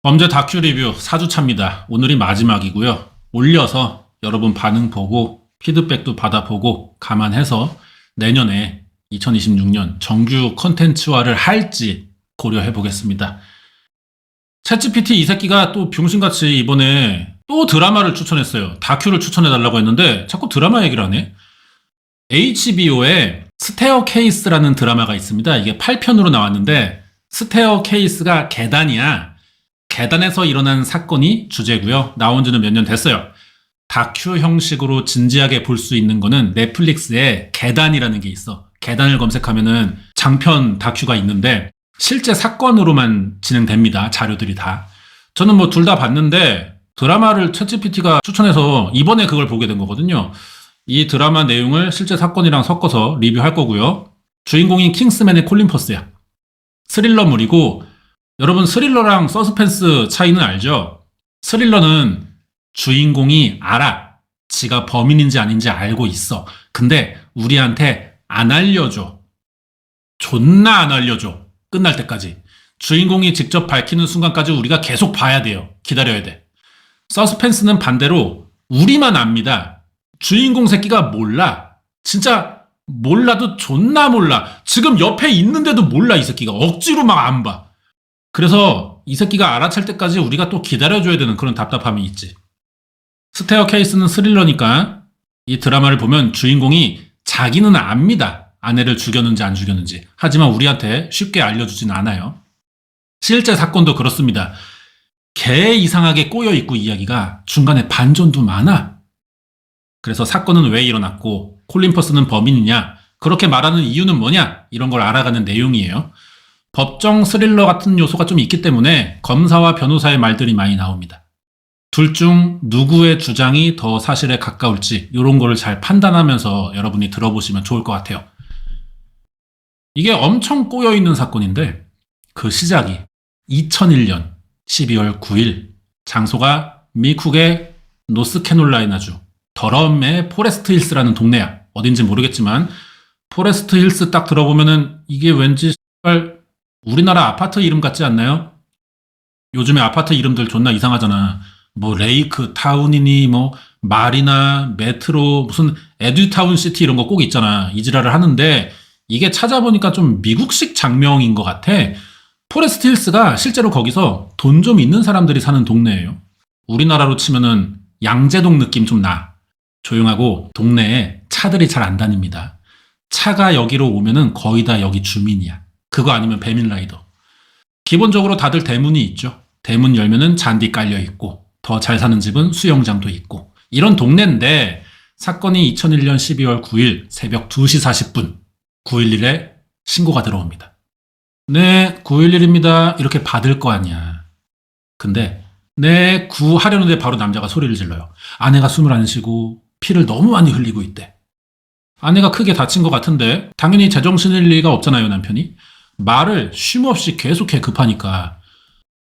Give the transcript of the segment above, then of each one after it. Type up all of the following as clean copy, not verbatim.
범죄 다큐 리뷰 4주차입니다. 오늘이 마지막이고요. 올려서 여러분 반응 보고 피드백도 받아보고 감안해서 내년에 2026년 정규 컨텐츠화를 할지 고려해 보겠습니다. 챗GPT 이 새끼가 또 병신같이 이번에 또 드라마를 추천했어요. 다큐를 추천해달라고 했는데 자꾸 드라마 얘기를 하네. HBO에 스테어케이스라는 드라마가 있습니다. 이게 8편으로 나왔는데 스테어케이스가 계단이야. 계단에서 일어난 사건이 주제고요. 나온 지는 몇 년 됐어요. 다큐 형식으로 진지하게 볼 수 있는 거는 넷플릭스에 계단이라는 게 있어. 계단을 검색하면은 장편 다큐가 있는데 실제 사건으로만 진행됩니다. 자료들이 다. 저는 뭐 둘 다 봤는데 드라마를 챗GPT가 추천해서 이번에 그걸 보게 된 거거든요. 이 드라마 내용을 실제 사건이랑 섞어서 리뷰할 거고요. 주인공인 킹스맨의 콜린 퍼스야. 스릴러물이고 여러분 스릴러랑 서스펜스 차이는 알죠? 스릴러는 주인공이 알아. 지가 범인인지 아닌지 알고 있어. 근데 우리한테 안 알려줘. 존나 안 알려줘. 끝날 때까지. 주인공이 직접 밝히는 순간까지 우리가 계속 봐야 돼요. 기다려야 돼. 서스펜스는 반대로 우리만 압니다. 주인공 새끼가 몰라. 진짜 몰라도 존나 몰라. 지금 옆에 있는데도 몰라 이 새끼가. 억지로 막 안 봐. 그래서 이 새끼가 알아챌 때까지 우리가 또 기다려줘야 되는 그런 답답함이 있지. 스테어 케이스는 스릴러니까 이 드라마를 보면 주인공이 자기는 압니다. 아내를 죽였는지 안 죽였는지. 하지만 우리한테 쉽게 알려주진 않아요. 실제 사건도 그렇습니다. 개 이상하게 꼬여있고 이야기가 중간에 반전도 많아. 그래서 사건은 왜 일어났고 콜린 퍼스는 범인이냐, 그렇게 말하는 이유는 뭐냐, 이런 걸 알아가는 내용이에요. 법정 스릴러 같은 요소가 좀 있기 때문에 검사와 변호사의 말들이 많이 나옵니다. 둘 중 누구의 주장이 더 사실에 가까울지 이런 거를 잘 판단하면서 여러분이 들어보시면 좋을 것 같아요. 이게 엄청 꼬여있는 사건인데 그 시작이 2001년 12월 9일, 장소가 미국의 노스캐롤라이나주 더럼의 포레스트 힐스라는 동네야. 어딘지 모르겠지만 포레스트 힐스 딱 들어보면은 이게 왠지 우리나라 아파트 이름 같지 않나요? 요즘에 아파트 이름들 존나 이상하잖아. 뭐 레이크 타운이니 뭐 마리나 메트로 무슨 에듀타운 시티 이런 거 꼭 있잖아. 이지랄을 하는데 이게 찾아보니까 좀 미국식 장명인 것 같아. 포레스트 힐스가 실제로 거기서 돈 좀 있는 사람들이 사는 동네예요. 우리나라로 치면은 양재동 느낌 좀 나. 조용하고 동네에 차들이 잘 안 다닙니다. 차가 여기로 오면은 거의 다 여기 주민이야. 그거 아니면 배민라이더. 기본적으로 다들 대문이 있죠. 대문 열면은 잔디 깔려 있고 더 잘 사는 집은 수영장도 있고 이런 동네인데 사건이 2001년 12월 9일 새벽 2시 40분 911에 신고가 들어옵니다. 네, 911입니다. 이렇게 받을 거 아니야. 근데 네, 구하려는데 바로 남자가 소리를 질러요. 아내가 숨을 안 쉬고 피를 너무 많이 흘리고 있대. 아내가 크게 다친 것 같은데 당연히 제정신일 리가 없잖아요, 남편이. 말을 쉼없이 계속해 급하니까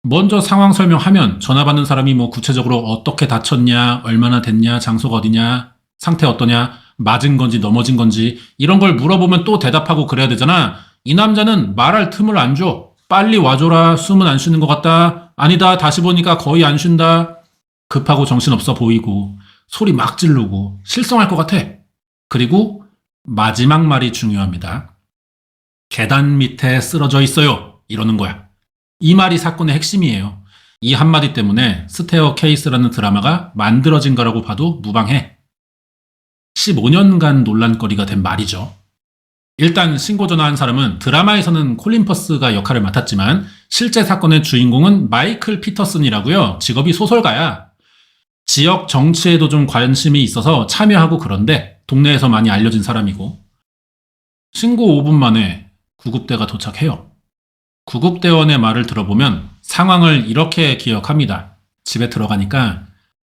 먼저 상황 설명하면 전화 받는 사람이 뭐 구체적으로 어떻게 다쳤냐, 얼마나 됐냐, 장소가 어디냐, 상태 어떠냐, 맞은 건지 넘어진 건지 이런 걸 물어보면 또 대답하고 그래야 되잖아. 이 남자는 말할 틈을 안 줘. 빨리 와줘라. 숨은 안 쉬는 것 같다. 아니다. 다시 보니까 거의 안 쉰다. 급하고 정신없어 보이고 소리 막 지르고 실성할 것 같아. 그리고 마지막 말이 중요합니다. 계단 밑에 쓰러져 있어요. 이러는 거야. 이 말이 사건의 핵심이에요. 이 한마디 때문에 스테어 케이스라는 드라마가 만들어진 거라고 봐도 무방해. 15년간 논란거리가 된 말이죠. 일단 신고 전화한 사람은 드라마에서는 콜린 퍼스가 역할을 맡았지만 실제 사건의 주인공은 마이클 피터슨이라고요. 직업이 소설가야. 지역 정치에도 좀 관심이 있어서 참여하고 그런데 동네에서 많이 알려진 사람이고 신고 5분 만에 구급대가 도착해요. 구급대원의 말을 들어보면 상황을 이렇게 기억합니다. 집에 들어가니까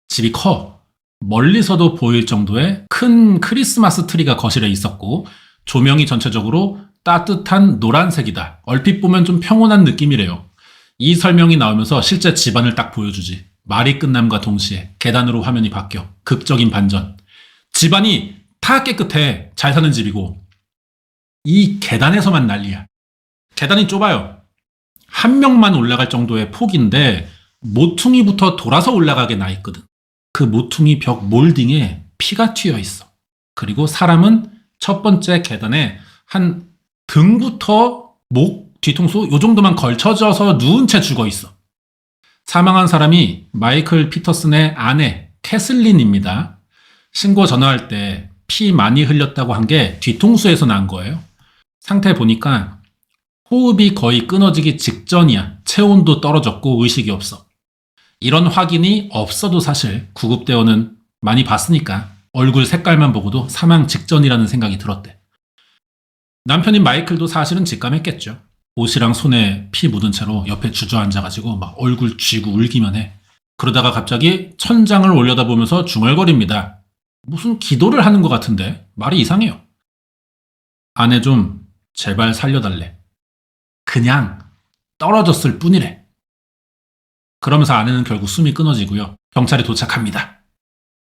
집이 커. 멀리서도 보일 정도의 큰 크리스마스 트리가 거실에 있었고 조명이 전체적으로 따뜻한 노란색이다. 얼핏 보면 좀 평온한 느낌이래요. 이 설명이 나오면서 실제 집안을 딱 보여주지. 말이 끝남과 동시에 계단으로 화면이 바뀌어. 극적인 반전. 집안이 다 깨끗해. 잘 사는 집이고 이 계단에서만 난리야. 계단이 좁아요. 한 명만 올라갈 정도의 폭인데 모퉁이부터 돌아서 올라가게 나 있거든. 그 모퉁이 벽 몰딩에 피가 튀어 있어. 그리고 사람은 첫 번째 계단에 한 등부터 목, 뒤통수 요 정도만 걸쳐져서 누운 채 죽어 있어. 사망한 사람이 마이클 피터슨의 아내 캐슬린입니다. 신고 전화할 때 피 많이 흘렸다고 한 게 뒤통수에서 난 거예요. 상태 보니까 호흡이 거의 끊어지기 직전이야. 체온도 떨어졌고 의식이 없어. 이런 확인이 없어도 사실 구급대원은 많이 봤으니까 얼굴 색깔만 보고도 사망 직전이라는 생각이 들었대. 남편인 마이클도 사실은 직감했겠죠. 옷이랑 손에 피 묻은 채로 옆에 주저앉아가지고 막 얼굴 쥐고 울기만 해. 그러다가 갑자기 천장을 올려다보면서 중얼거립니다. 무슨 기도를 하는 것 같은데 말이 이상해요. 아내 좀 제발 살려달래. 그냥 떨어졌을 뿐이래. 그러면서 아내는 결국 숨이 끊어지고요. 경찰이 도착합니다.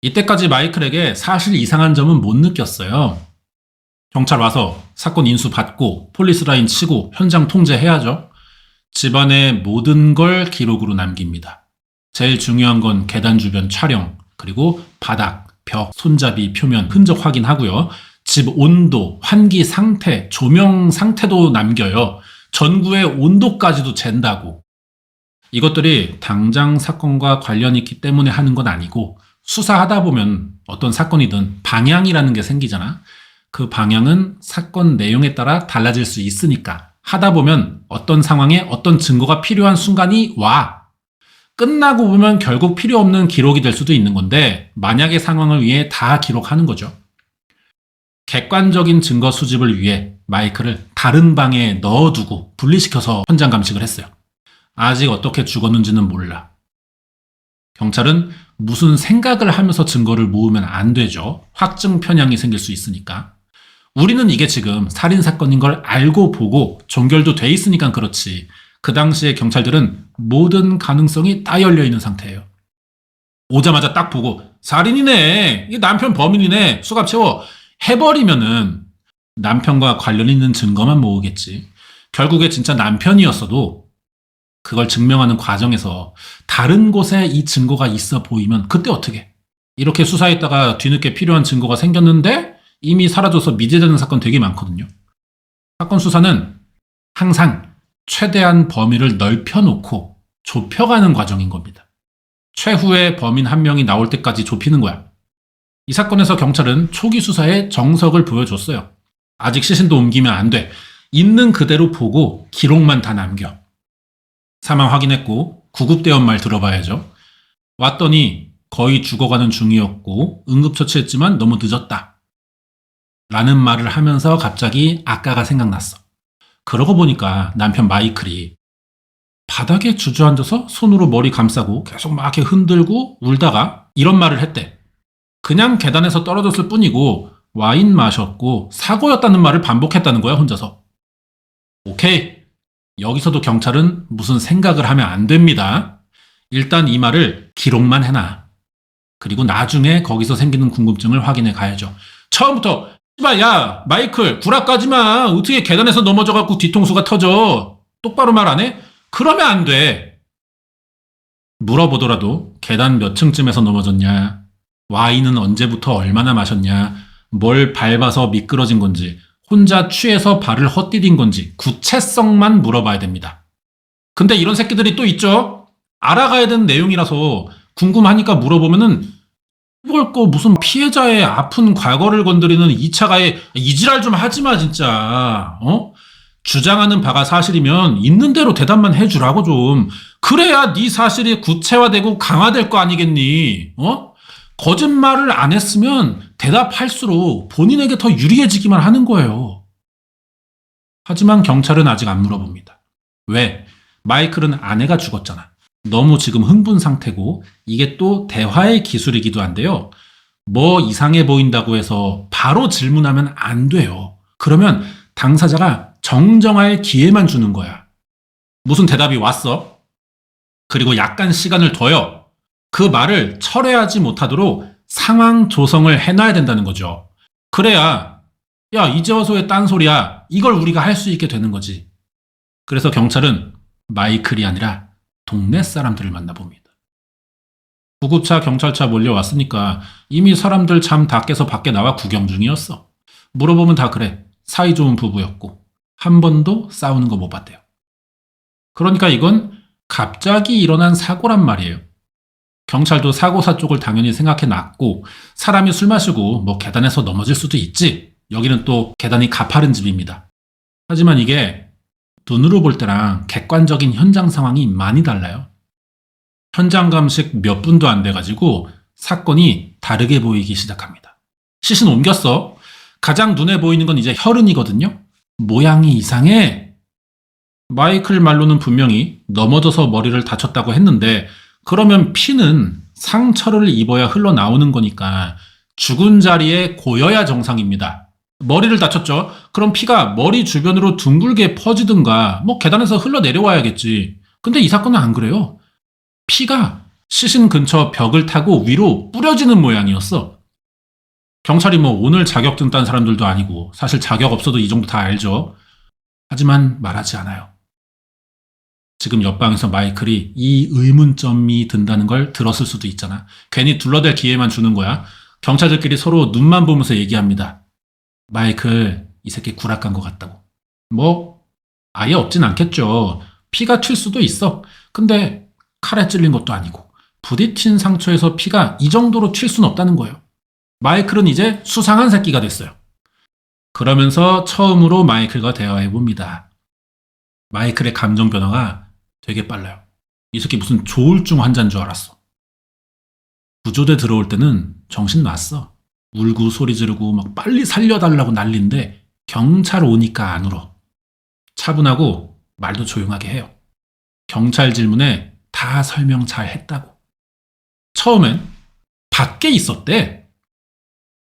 이때까지 마이클에게 사실 이상한 점은 못 느꼈어요. 경찰 와서 사건 인수 받고 폴리스 라인 치고 현장 통제해야죠. 집안의 모든 걸 기록으로 남깁니다. 제일 중요한 건 계단 주변 촬영, 그리고 바닥, 벽, 손잡이, 표면, 흔적 확인하고요. 집 온도, 환기 상태, 조명 상태도 남겨요. 전구의 온도까지도 잰다고. 이것들이 당장 사건과 관련이 있기 때문에 하는 건 아니고 수사하다 보면 어떤 사건이든 방향이라는 게 생기잖아. 그 방향은 사건 내용에 따라 달라질 수 있으니까 하다 보면 어떤 상황에 어떤 증거가 필요한 순간이 와. 끝나고 보면 결국 필요 없는 기록이 될 수도 있는 건데 만약의 상황을 위해 다 기록하는 거죠. 객관적인 증거 수집을 위해 마이클을 다른 방에 넣어두고 분리시켜서 현장 감식을 했어요. 아직 어떻게 죽었는지는 몰라. 경찰은 무슨 생각을 하면서 증거를 모으면 안 되죠. 확증 편향이 생길 수 있으니까. 우리는 이게 지금 살인사건인 걸 알고 보고 종결도 돼 있으니까 그렇지. 그 당시에 경찰들은 모든 가능성이 다 열려있는 상태예요. 오자마자 딱 보고 살인이네, 이게 남편 범인이네, 수갑 채워 해버리면은 남편과 관련 있는 증거만 모으겠지. 결국에 진짜 남편이었어도 그걸 증명하는 과정에서 다른 곳에 이 증거가 있어 보이면 그때 어떻게? 이렇게 수사했다가 뒤늦게 필요한 증거가 생겼는데 이미 사라져서 미제되는 사건 되게 많거든요. 사건 수사는 항상 최대한 범위를 넓혀놓고 좁혀가는 과정인 겁니다. 최후의 범인 한 명이 나올 때까지 좁히는 거야. 이 사건에서 경찰은 초기 수사에 정석을 보여줬어요. 아직 시신도 옮기면 안 돼. 있는 그대로 보고 기록만 다 남겨. 사망 확인했고 구급대원 말 들어봐야죠. 왔더니 거의 죽어가는 중이었고 응급처치했지만 너무 늦었다. 라는 말을 하면서 갑자기 아까가 생각났어. 그러고 보니까 남편 마이클이 바닥에 주저앉아서 손으로 머리 감싸고 계속 막 이렇게 흔들고 울다가 이런 말을 했대. 그냥 계단에서 떨어졌을 뿐이고 와인 마셨고 사고였다는 말을 반복했다는 거야, 혼자서. 오케이. 여기서도 경찰은 무슨 생각을 하면 안 됩니다. 일단 이 말을 기록만 해놔. 그리고 나중에 거기서 생기는 궁금증을 확인해 가야죠. 처음부터 씨발 야 마이클 구라까지 마. 어떻게 계단에서 넘어져갖고 뒤통수가 터져. 똑바로 말 안 해? 그러면 안 돼. 물어보더라도 계단 몇 층쯤에서 넘어졌냐, 와인은 언제부터 얼마나 마셨냐, 뭘 밟아서 미끄러진 건지, 혼자 취해서 발을 헛디딘 건지 구체성만 물어봐야 됩니다. 근데 이런 새끼들이 또 있죠. 알아가야 되는 내용이라서 궁금하니까 물어보면은 이걸 거 무슨 피해자의 아픈 과거를 건드리는 2차 가해 이지랄 좀 하지마 진짜. 주장하는 바가 사실이면 있는 대로 대답만 해주라고 좀. 그래야 네 사실이 구체화되고 강화될 거 아니겠니? 거짓말을 안 했으면 대답할수록 본인에게 더 유리해지기만 하는 거예요. 하지만 경찰은 아직 안 물어봅니다. 왜? 마이클은 아내가 죽었잖아. 너무 지금 흥분 상태고 이게 또 대화의 기술이기도 한데요. 뭐 이상해 보인다고 해서 바로 질문하면 안 돼요. 그러면 당사자가 정정할 기회만 주는 거야. 무슨 대답이 왔어? 그리고 약간 시간을 둬요. 그 말을 철회하지 못하도록 상황 조성을 해놔야 된다는 거죠. 그래야 야 이제 와서 왜 딴소리야, 이걸 우리가 할 수 있게 되는 거지. 그래서 경찰은 마이클이 아니라 동네 사람들을 만나봅니다. 구급차, 경찰차 몰려왔으니까 이미 사람들 잠 다 깨서 밖에 나와 구경 중이었어. 물어보면 다 그래. 사이좋은 부부였고 한 번도 싸우는 거 못 봤대요. 그러니까 이건 갑자기 일어난 사고란 말이에요. 경찰도 사고사 쪽을 당연히 생각해 놨고 사람이 술 마시고 뭐 계단에서 넘어질 수도 있지. 여기는 또 계단이 가파른 집입니다. 하지만 이게 눈으로 볼 때랑 객관적인 현장 상황이 많이 달라요. 현장 감식 몇 분도 안 돼가지고 사건이 다르게 보이기 시작합니다. 시신 옮겼어. 가장 눈에 보이는 건 이제 혈흔이거든요. 모양이 이상해. 마이클 말로는 분명히 넘어져서 머리를 다쳤다고 했는데 그러면 피는 상처를 입어야 흘러나오는 거니까 죽은 자리에 고여야 정상입니다. 머리를 다쳤죠? 그럼 피가 머리 주변으로 둥글게 퍼지든가 뭐 계단에서 흘러내려와야겠지. 근데 이 사건은 안 그래요. 피가 시신 근처 벽을 타고 위로 뿌려지는 모양이었어. 경찰이 뭐 오늘 자격증 딴 사람들도 아니고 사실 자격 없어도 이 정도 다 알죠. 하지만 말하지 않아요. 지금 옆방에서 마이클이 이 의문점이 든다는 걸 들었을 수도 있잖아. 괜히 둘러댈 기회만 주는 거야. 경찰들끼리 서로 눈만 보면서 얘기합니다. 마이클, 이 새끼 구락간 것 같다고. 뭐 아예 없진 않겠죠. 피가 튈 수도 있어. 근데 칼에 찔린 것도 아니고 부딪힌 상처에서 피가 이 정도로 튈 수는 없다는 거예요. 마이클은 이제 수상한 새끼가 됐어요. 그러면서 처음으로 마이클과 대화해봅니다. 마이클의 감정 변화가 되게 빨라요. 이 새끼 무슨 조울증 환자인 줄 알았어. 구조대 들어올 때는 정신 놨어. 울고 소리 지르고 막 빨리 살려달라고 난리인데 경찰 오니까 안 울어. 차분하고 말도 조용하게 해요. 경찰 질문에 다 설명 잘 했다고. 처음엔 밖에 있었대.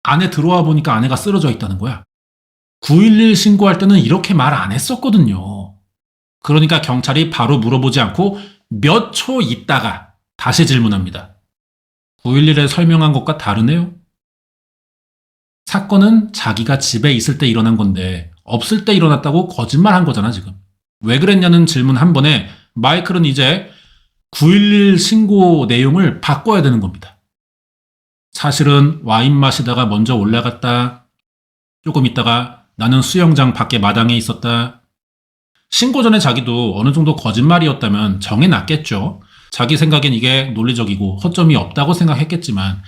안에 들어와 보니까 아내가 쓰러져 있다는 거야. 911 신고할 때는 이렇게 말 안 했었거든요. 그러니까 경찰이 바로 물어보지 않고 몇 초 있다가 다시 질문합니다. 911에 설명한 것과 다르네요. 사건은 자기가 집에 있을 때 일어난 건데 없을 때 일어났다고 거짓말한 거잖아 지금. 왜 그랬냐는 질문 한 번에 마이클은 이제 911 신고 내용을 바꿔야 되는 겁니다. 사실은 와인 마시다가 먼저 올라갔다. 조금 있다가 나는 수영장 밖에 마당에 있었다. 신고 전에 자기도 어느 정도 거짓말이었다면 정해놨겠죠. 자기 생각엔 이게 논리적이고 허점이 없다고 생각했겠지만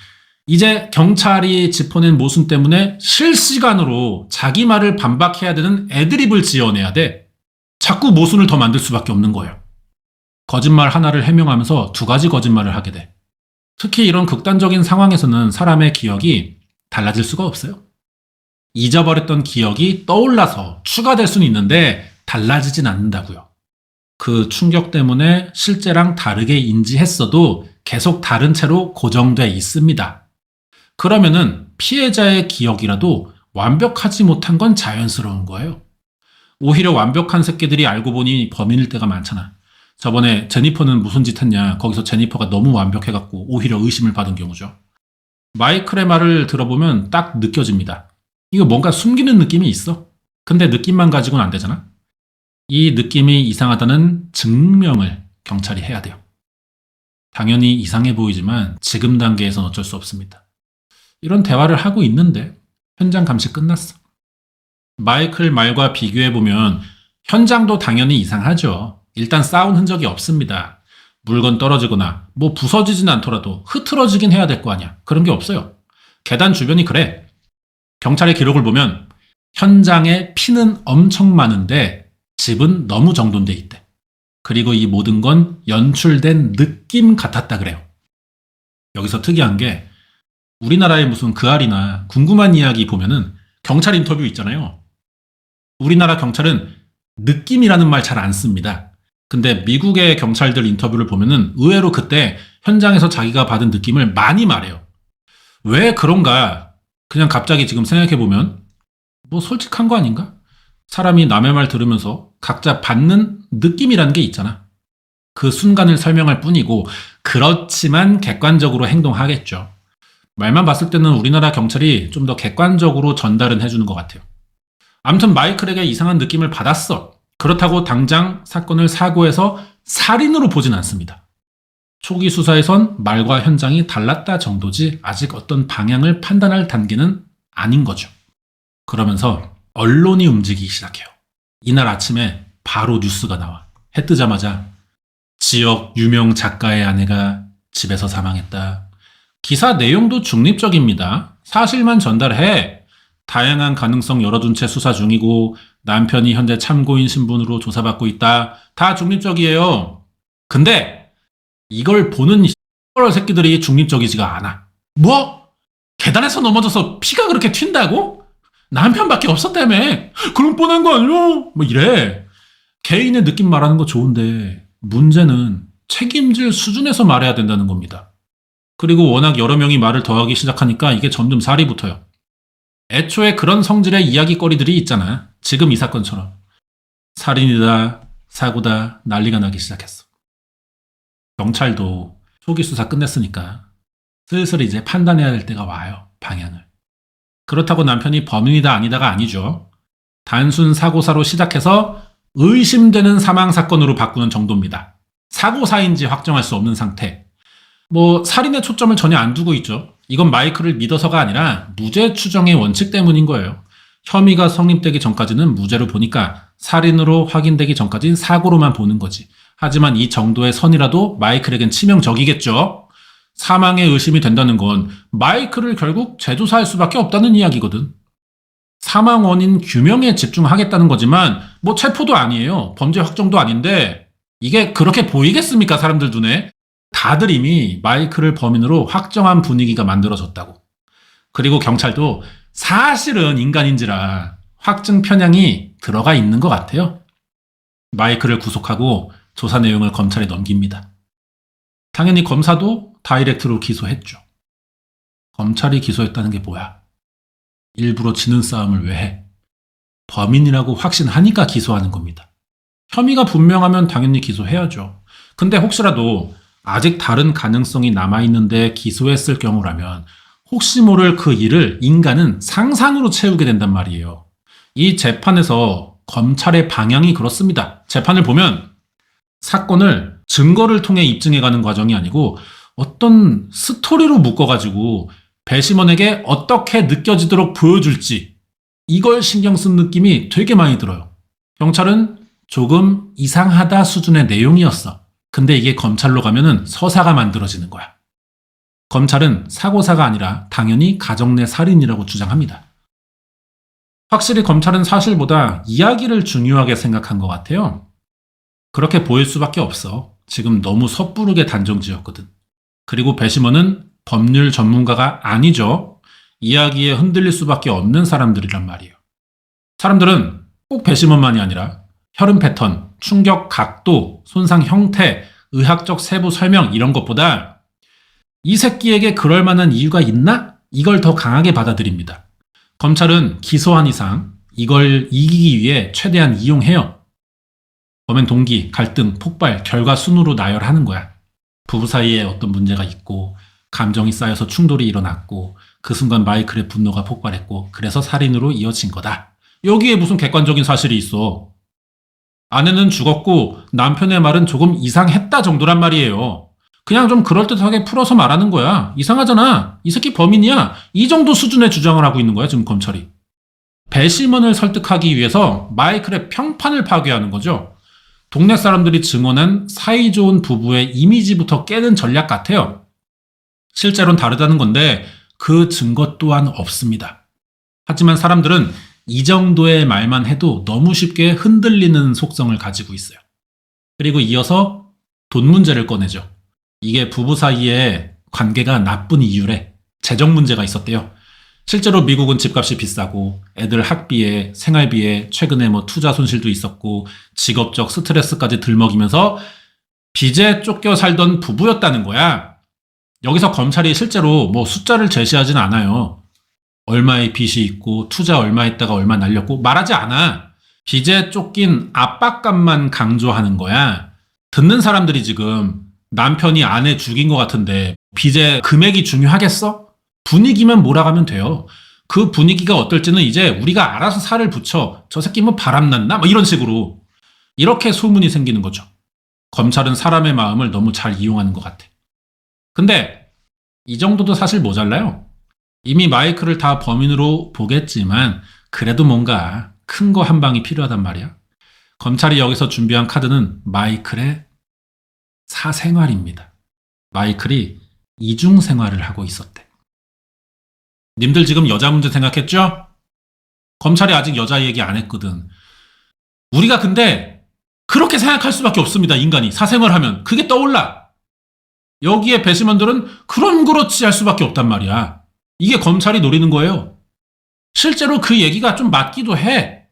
이제 경찰이 짚어낸 모순 때문에 실시간으로 자기 말을 반박해야 되는 애드립을 지어내야 돼. 자꾸 모순을 더 만들 수밖에 없는 거예요. 거짓말 하나를 해명하면서 두 가지 거짓말을 하게 돼. 특히 이런 극단적인 상황에서는 사람의 기억이 달라질 수가 없어요. 잊어버렸던 기억이 떠올라서 추가될 수는 있는데 달라지진 않는다고요. 그 충격 때문에 실제랑 다르게 인지했어도 계속 다른 채로 고정돼 있습니다. 그러면은 피해자의 기억이라도 완벽하지 못한 건 자연스러운 거예요. 오히려 완벽한 새끼들이 알고 보니 범인일 때가 많잖아. 저번에 제니퍼는 무슨 짓 했냐. 거기서 제니퍼가 너무 완벽해갖고 오히려 의심을 받은 경우죠. 마이클의 말을 들어보면 딱 느껴집니다. 이거 뭔가 숨기는 느낌이 있어. 근데 느낌만 가지고는 안 되잖아. 이 느낌이 이상하다는 증명을 경찰이 해야 돼요. 당연히 이상해 보이지만 지금 단계에선 어쩔 수 없습니다. 이런 대화를 하고 있는데 현장 감식 끝났어. 마이클 말과 비교해보면 현장도 당연히 이상하죠. 일단 싸운 흔적이 없습니다. 물건 떨어지거나 뭐 부서지진 않더라도 흐트러지긴 해야 될 거 아니야. 그런 게 없어요. 계단 주변이 그래. 경찰의 기록을 보면 현장에 피는 엄청 많은데 집은 너무 정돈돼 있대. 그리고 이 모든 건 연출된 느낌 같았다 그래요. 여기서 특이한 게 우리나라의 무슨 그알이나 궁금한 이야기 보면은 경찰 인터뷰 있잖아요. 우리나라 경찰은 느낌이라는 말 잘 안 씁니다. 근데 미국의 경찰들 인터뷰를 보면은 의외로 그때 현장에서 자기가 받은 느낌을 많이 말해요. 왜 그런가? 그냥 갑자기 지금 생각해보면 뭐 솔직한 거 아닌가? 사람이 남의 말 들으면서 각자 받는 느낌이라는 게 있잖아. 그 순간을 설명할 뿐이고 그렇지만 객관적으로 행동하겠죠. 말만 봤을 때는 우리나라 경찰이 좀 더 객관적으로 전달은 해주는 것 같아요. 아무튼 마이클에게 이상한 느낌을 받았어. 그렇다고 당장 사건을 사고해서 살인으로 보진 않습니다. 초기 수사에선 말과 현장이 달랐다 정도지 아직 어떤 방향을 판단할 단계는 아닌 거죠. 그러면서 언론이 움직이기 시작해요. 이날 아침에 바로 뉴스가 나와. 해 뜨자마자 지역 유명 작가의 아내가 집에서 사망했다. 기사 내용도 중립적입니다. 사실만 전달해. 다양한 가능성 열어둔 채 수사 중이고 남편이 현재 참고인 신분으로 조사받고 있다. 다 중립적이에요. 근데 이걸 보는 X벌 새끼들이 중립적이지가 않아. 뭐? 계단에서 넘어져서 피가 그렇게 튄다고? 남편밖에 없었다며. 그럼 뻔한 거 아니야? 뭐 이래. 개인의 느낌 말하는 거 좋은데 문제는 책임질 수준에서 말해야 된다는 겁니다. 그리고 워낙 여러 명이 말을 더하기 시작하니까 이게 점점 살이 붙어요. 애초에 그런 성질의 이야기거리들이 있잖아. 지금 이 사건처럼. 살인이다, 사고다, 난리가 나기 시작했어. 경찰도 초기 수사 끝냈으니까 슬슬 이제 판단해야 될 때가 와요. 방향을. 그렇다고 남편이 범인이다 아니다가 아니죠. 단순 사고사로 시작해서 의심되는 사망사건으로 바꾸는 정도입니다. 사고사인지 확정할 수 없는 상태. 살인의 초점을 전혀 안 두고 있죠. 이건 마이크를 믿어서가 아니라 무죄 추정의 원칙 때문인 거예요. 혐의가 성립되기 전까지는 무죄로 보니까 살인으로 확인되기 전까지는 사고로만 보는 거지. 하지만 이 정도의 선이라도 마이클에겐 치명적이겠죠. 사망의 의심이 된다는 건 마이클을 결국 재조사할 수밖에 없다는 이야기거든. 사망 원인 규명에 집중하겠다는 거지만 체포도 아니에요. 범죄 확정도 아닌데 이게 그렇게 보이겠습니까? 사람들 눈에. 다들 이미 마이클을 범인으로 확정한 분위기가 만들어졌다고. 그리고 경찰도 사실은 인간인지라 확증 편향이 들어가 있는 것 같아요. 마이클을 구속하고 조사 내용을 검찰에 넘깁니다. 당연히 검사도 다이렉트로 기소했죠. 검찰이 기소했다는 게 뭐야? 일부러 지는 싸움을 왜 해? 범인이라고 확신하니까 기소하는 겁니다. 혐의가 분명하면 당연히 기소해야죠. 근데 혹시라도 아직 다른 가능성이 남아있는데 기소했을 경우라면 혹시 모를 그 일을 인간은 상상으로 채우게 된단 말이에요. 이 재판에서 검찰의 방향이 그렇습니다. 재판을 보면 사건을 증거를 통해 입증해가는 과정이 아니고 어떤 스토리로 묶어가지고 배심원에게 어떻게 느껴지도록 보여줄지 이걸 신경 쓴 느낌이 되게 많이 들어요. 경찰은 조금 이상하다 수준의 내용이었어. 근데 이게 검찰로 가면은 서사가 만들어지는 거야. 검찰은 사고사가 아니라 당연히 가정 내 살인이라고 주장합니다. 확실히 검찰은 사실보다 이야기를 중요하게 생각한 것 같아요. 그렇게 보일 수밖에 없어. 지금 너무 섣부르게 단정 지었거든. 그리고 배심원은 법률 전문가가 아니죠. 이야기에 흔들릴 수밖에 없는 사람들이란 말이에요. 사람들은 꼭 배심원만이 아니라 혈흔 패턴, 충격 각도, 손상 형태, 의학적 세부 설명 이런 것보다 이 새끼에게 그럴 만한 이유가 있나? 이걸 더 강하게 받아들입니다. 검찰은 기소한 이상 이걸 이기기 위해 최대한 이용해요. 범행 동기, 갈등, 폭발, 결과 순으로 나열하는 거야. 부부 사이에 어떤 문제가 있고 감정이 쌓여서 충돌이 일어났고 그 순간 마이클의 분노가 폭발했고 그래서 살인으로 이어진 거다. 여기에 무슨 객관적인 사실이 있어. 아내는 죽었고 남편의 말은 조금 이상했다 정도란 말이에요. 그냥 좀 그럴듯하게 풀어서 말하는 거야. 이상하잖아. 이 새끼 범인이야. 이 정도 수준의 주장을 하고 있는 거야 지금 검찰이. 배심원을 설득하기 위해서 마이클의 평판을 파괴하는 거죠. 동네 사람들이 증언한 사이좋은 부부의 이미지부터 깨는 전략 같아요. 실제로는 다르다는 건데 그 증거 또한 없습니다. 하지만 사람들은 이 정도의 말만 해도 너무 쉽게 흔들리는 속성을 가지고 있어요. 그리고 이어서 돈 문제를 꺼내죠. 이게 부부 사이에 관계가 나쁜 이유래. 재정 문제가 있었대요. 실제로 미국은 집값이 비싸고 애들 학비에 생활비에 최근에 투자 손실도 있었고 직업적 스트레스까지 들먹이면서 빚에 쫓겨 살던 부부였다는 거야. 여기서 검찰이 실제로 숫자를 제시하진 않아요. 얼마의 빚이 있고 투자 얼마 했다가 얼마 날렸고 말하지 않아. 빚에 쫓긴 압박감만 강조하는 거야. 듣는 사람들이 지금 남편이 아내 죽인 것 같은데 빚의 금액이 중요하겠어? 분위기만 몰아가면 돼요. 그 분위기가 어떨지는 이제 우리가 알아서 살을 붙여. 저 새끼 바람났나? 이런 식으로. 이렇게 소문이 생기는 거죠. 검찰은 사람의 마음을 너무 잘 이용하는 것 같아. 근데 이 정도도 사실 모자라요. 이미 마이클을 다 범인으로 보겠지만 그래도 뭔가 큰 거 한 방이 필요하단 말이야. 검찰이 여기서 준비한 카드는 마이클의 사생활입니다. 마이클이 이중생활을 하고 있었대. 님들 지금 여자 문제 생각했죠? 검찰이 아직 여자 얘기 안 했거든. 우리가 근데 그렇게 생각할 수밖에 없습니다. 인간이 사생활하면 그게 떠올라. 여기에 배심원들은 그렇지 할 수밖에 없단 말이야. 이게 검찰이 노리는 거예요. 실제로 그 얘기가 좀 맞기도 해.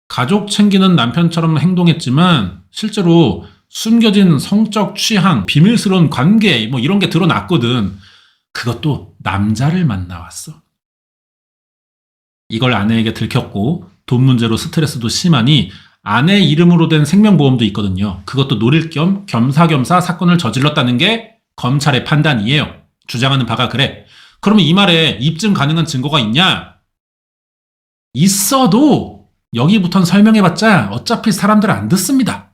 가족 챙기는 남편처럼 행동했지만 실제로 숨겨진 성적 취향, 비밀스러운 관계 뭐 이런 게 드러났거든. 그것도 남자를 만나왔어. 이걸 아내에게 들켰고 돈 문제로 스트레스도 심하니 아내 이름으로 된 생명보험도 있거든요. 그것도 노릴 겸 겸사겸사 사건을 저질렀다는 게 검찰의 판단이에요. 주장하는 바가 그래. 그러면 이 말에 입증 가능한 증거가 있냐? 있어도 여기부턴 설명해봤자 어차피 사람들 안 듣습니다.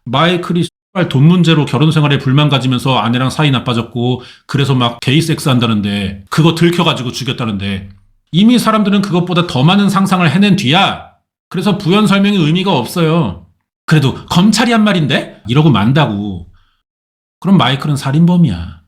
마이클이 돈 문제로 결혼 생활에 불만 가지면서 아내랑 사이 나빠졌고 그래서 막 게이 섹스 한다는데 그거 들켜가지고 죽였다는데 이미 사람들은 그것보다 더 많은 상상을 해낸 뒤야. 그래서 부연 설명이 의미가 없어요. 그래도 검찰이 한 말인데? 이러고 만다고. 그럼 마이클은 살인범이야.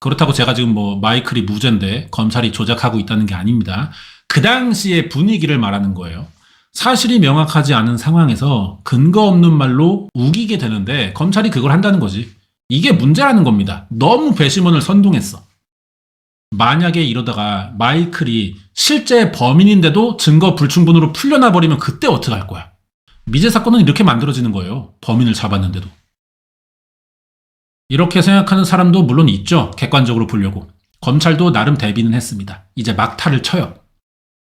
그렇다고 제가 지금 뭐 마이클이 무죄인데 검찰이 조작하고 있다는 게 아닙니다. 그 당시의 분위기를 말하는 거예요. 사실이 명확하지 않은 상황에서 근거 없는 말로 우기게 되는데 검찰이 그걸 한다는 거지. 이게 문제라는 겁니다. 너무 배심원을 선동했어. 만약에 이러다가 마이클이 실제 범인인데도 증거 불충분으로 풀려나 버리면 그때 어떡할 거야? 미제 사건은 이렇게 만들어지는 거예요. 범인을 잡았는데도. 이렇게 생각하는 사람도 물론 있죠. 객관적으로 보려고. 검찰도 나름 대비는 했습니다. 이제 막타를 쳐요.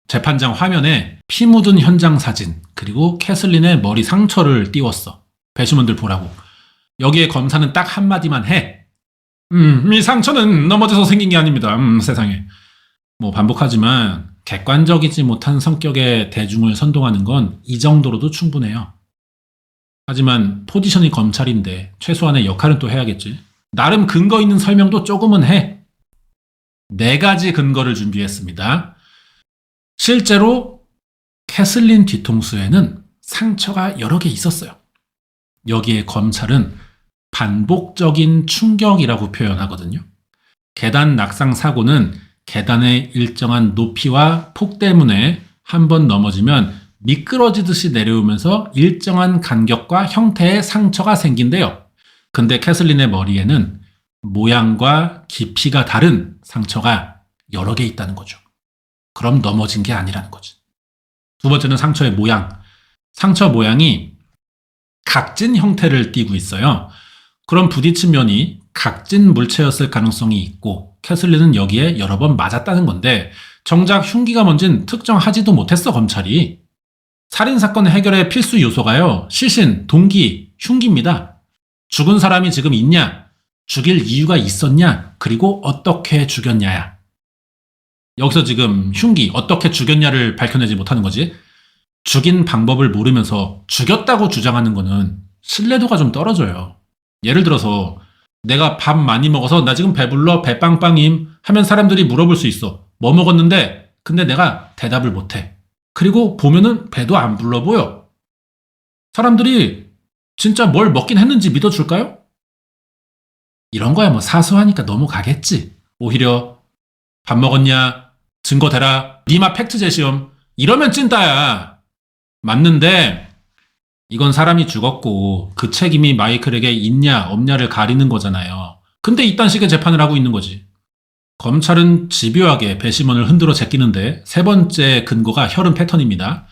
재판장 화면에 피 묻은 현장 사진 그리고 캐슬린의 머리 상처를 띄웠어. 배심원들 보라고. 여기에 검사는 딱 한마디만 해. 이 상처는 넘어져서 생긴 게 아닙니다. 세상에. 뭐 반복하지만 객관적이지 못한 성격의 대중을 선동하는 건 이 정도로도 충분해요. 하지만 포지션이 검찰인데 최소한의 역할은 또 해야겠지. 나름 근거 있는 설명도 조금은 해. 4가지 근거를 준비했습니다. 실제로 캐슬린 뒤통수에는 상처가 여러 개 있었어요. 여기에 검찰은 반복적인 충격이라고 표현하거든요. 계단 낙상 사고는 계단의 일정한 높이와 폭 때문에 한번 넘어지면 미끄러지듯이 내려오면서 일정한 간격과 형태의 상처가 생긴대요. 근데 캐슬린의 머리에는 모양과 깊이가 다른 상처가 여러 개 있다는 거죠. 그럼 넘어진 게 아니라는 거지. 두 번째는 상처의 모양. 상처 모양이 각진 형태를 띠고 있어요. 그럼 부딪힌 면이 각진 물체였을 가능성이 있고 캐슬린은 여기에 여러 번 맞았다는 건데 정작 흉기가 뭔진 특정하지도 못했어 검찰이. 살인사건 해결의 필수 요소가요. 시신, 동기, 흉기입니다. 죽은 사람이 지금 있냐? 죽일 이유가 있었냐? 그리고 어떻게 죽였냐야. 여기서 지금 흉기, 어떻게 죽였냐를 밝혀내지 못하는 거지. 죽인 방법을 모르면서 죽였다고 주장하는 거는 신뢰도가 좀 떨어져요. 예를 들어서 내가 밥 많이 먹어서 나 지금 배불러 배빵빵임 하면 사람들이 물어볼 수 있어. 뭐 먹었는데? 근데 내가 대답을 못해. 그리고 보면은 배도 안 불러 보여. 사람들이 진짜 뭘 먹긴 했는지 믿어줄까요? 이런 거야 뭐 사소하니까 넘어가겠지. 오히려 밥 먹었냐? 증거 대라. 니마 팩트 제시험. 이러면 찐따야. 맞는데 이건 사람이 죽었고 그 책임이 마이클에게 있냐 없냐를 가리는 거잖아요. 근데 이딴 식의 재판을 하고 있는 거지. 검찰은 집요하게 배심원을 흔들어 제끼는데 세 번째 근거가 혈흔 패턴입니다.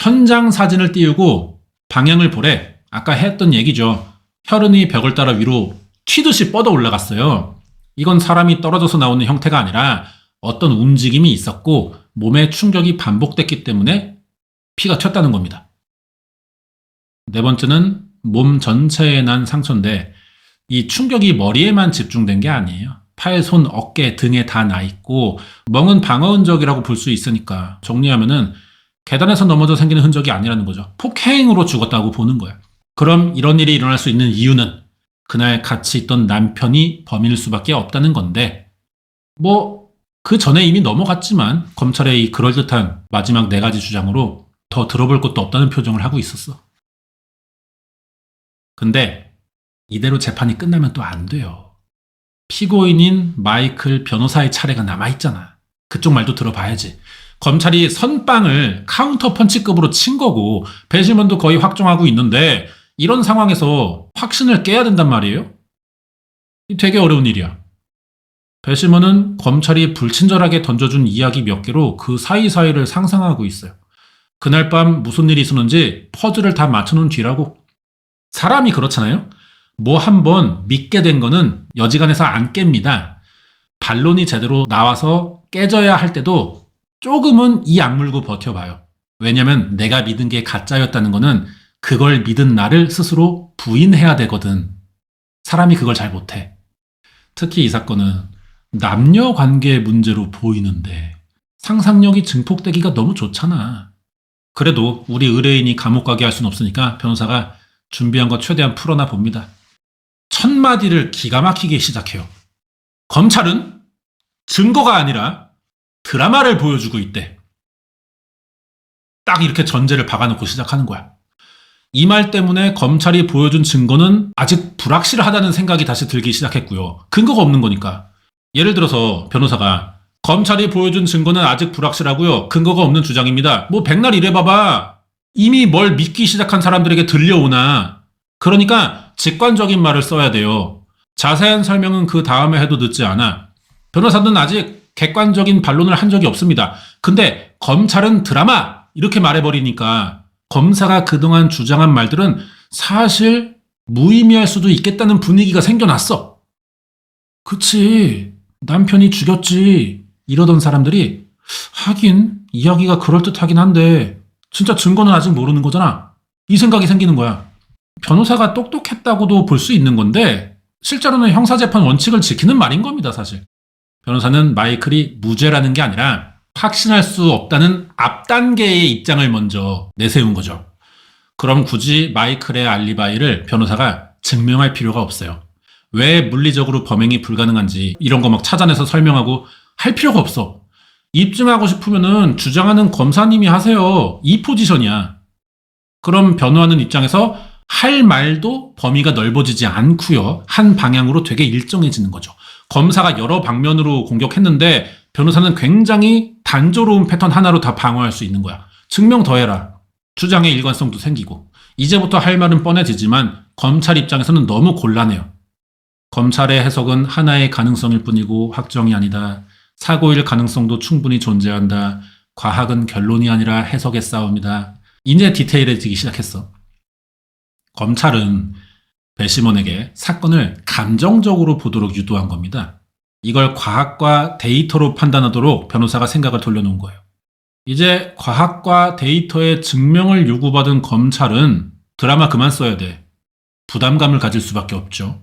현장 사진을 띄우고 방향을 보래. 아까 했던 얘기죠. 혈흔이 벽을 따라 위로 튀듯이 뻗어 올라갔어요. 이건 사람이 떨어져서 나오는 형태가 아니라 어떤 움직임이 있었고 몸에 충격이 반복됐기 때문에 피가 튀었다는 겁니다. 네 번째는 몸 전체에 난 상처인데 이 충격이 머리에만 집중된 게 아니에요. 팔, 손, 어깨 등에 다 나 있고 멍은 방어 흔적이라고 볼 수 있으니까 정리하면은 계단에서 넘어져 생기는 흔적이 아니라는 거죠. 폭행으로 죽었다고 보는 거야. 그럼 이런 일이 일어날 수 있는 이유는 그날 같이 있던 남편이 범인일 수밖에 없다는 건데, 그 전에 이미 넘어갔지만 검찰의 이 그럴듯한 마지막 4가지 주장으로 더 들어볼 것도 없다는 표정을 하고 있었어. 근데 이대로 재판이 끝나면 또 안 돼요. 피고인인 마이클 변호사의 차례가 남아있잖아. 그쪽 말도 들어봐야지. 검찰이 선빵을 카운터 펀치급으로 친 거고 배심원도 거의 확정하고 있는데 이런 상황에서 확신을 깨야 된단 말이에요? 되게 어려운 일이야. 배심원은 검찰이 불친절하게 던져준 이야기 몇 개로 그 사이사이를 상상하고 있어요. 그날 밤 무슨 일이 있었는지 퍼즐을 다 맞춰놓은 뒤라고. 사람이 그렇잖아요? 한번 믿게 된 거는 여지간해서 안 깹니다. 반론이 제대로 나와서 깨져야 할 때도 조금은 이 악물고 버텨봐요. 왜냐면 내가 믿은 게 가짜였다는 거는 그걸 믿은 나를 스스로 부인해야 되거든. 사람이 그걸 잘 못해. 특히 이 사건은 남녀 관계 문제로 보이는데 상상력이 증폭되기가 너무 좋잖아. 그래도 우리 의뢰인이 감옥 가게 할 순 없으니까 변호사가 준비한 거 최대한 풀어나 봅니다. 첫 마디를 기가 막히게 시작해요. 검찰은 증거가 아니라 드라마를 보여주고 있대. 딱 이렇게 전제를 박아놓고 시작하는 거야. 이 말 때문에 검찰이 보여준 증거는 아직 불확실하다는 생각이 다시 들기 시작했고요. 근거가 없는 거니까. 예를 들어서 변호사가 검찰이 보여준 증거는 아직 불확실하고요. 근거가 없는 주장입니다. 백날 이래봐봐. 이미 뭘 믿기 시작한 사람들에게 들려오나. 그러니까 직관적인 말을 써야 돼요. 자세한 설명은 그 다음에 해도 늦지 않아. 변호사는 아직 객관적인 반론을 한 적이 없습니다. 근데 검찰은 드라마! 이렇게 말해버리니까 검사가 그동안 주장한 말들은 사실 무의미할 수도 있겠다는 분위기가 생겨났어. 그치. 남편이 죽였지. 이러던 사람들이 하긴 이야기가 그럴듯하긴 한데 진짜 증거는 아직 모르는 거잖아. 이 생각이 생기는 거야. 변호사가 똑똑했다고도 볼 수 있는 건데 실제로는 형사재판 원칙을 지키는 말인 겁니다, 사실. 변호사는 마이클이 무죄라는 게 아니라 확신할 수 없다는 앞단계의 입장을 먼저 내세운 거죠. 그럼 굳이 마이클의 알리바이를 변호사가 증명할 필요가 없어요. 왜 물리적으로 범행이 불가능한지 이런 거 막 찾아내서 설명하고 할 필요가 없어. 입증하고 싶으면은 주장하는 검사님이 하세요. 이 포지션이야. 그럼 변호하는 입장에서 할 말도 범위가 넓어지지 않고요. 한 방향으로 되게 일정해지는 거죠. 검사가 여러 방면으로 공격했는데 변호사는 굉장히 단조로운 패턴 하나로 다 방어할 수 있는 거야. 증명 더해라. 주장의 일관성도 생기고. 이제부터 할 말은 뻔해지지만 검찰 입장에서는 너무 곤란해요. 검찰의 해석은 하나의 가능성일 뿐이고 확정이 아니다. 사고일 가능성도 충분히 존재한다. 과학은 결론이 아니라 해석의 싸움이다. 이제 디테일해지기 시작했어. 검찰은 배심원에게 사건을 감정적으로 보도록 유도한 겁니다. 이걸 과학과 데이터로 판단하도록 변호사가 생각을 돌려놓은 거예요. 이제 과학과 데이터의 증명을 요구받은 검찰은 드라마 그만 써야 돼. 부담감을 가질 수밖에 없죠.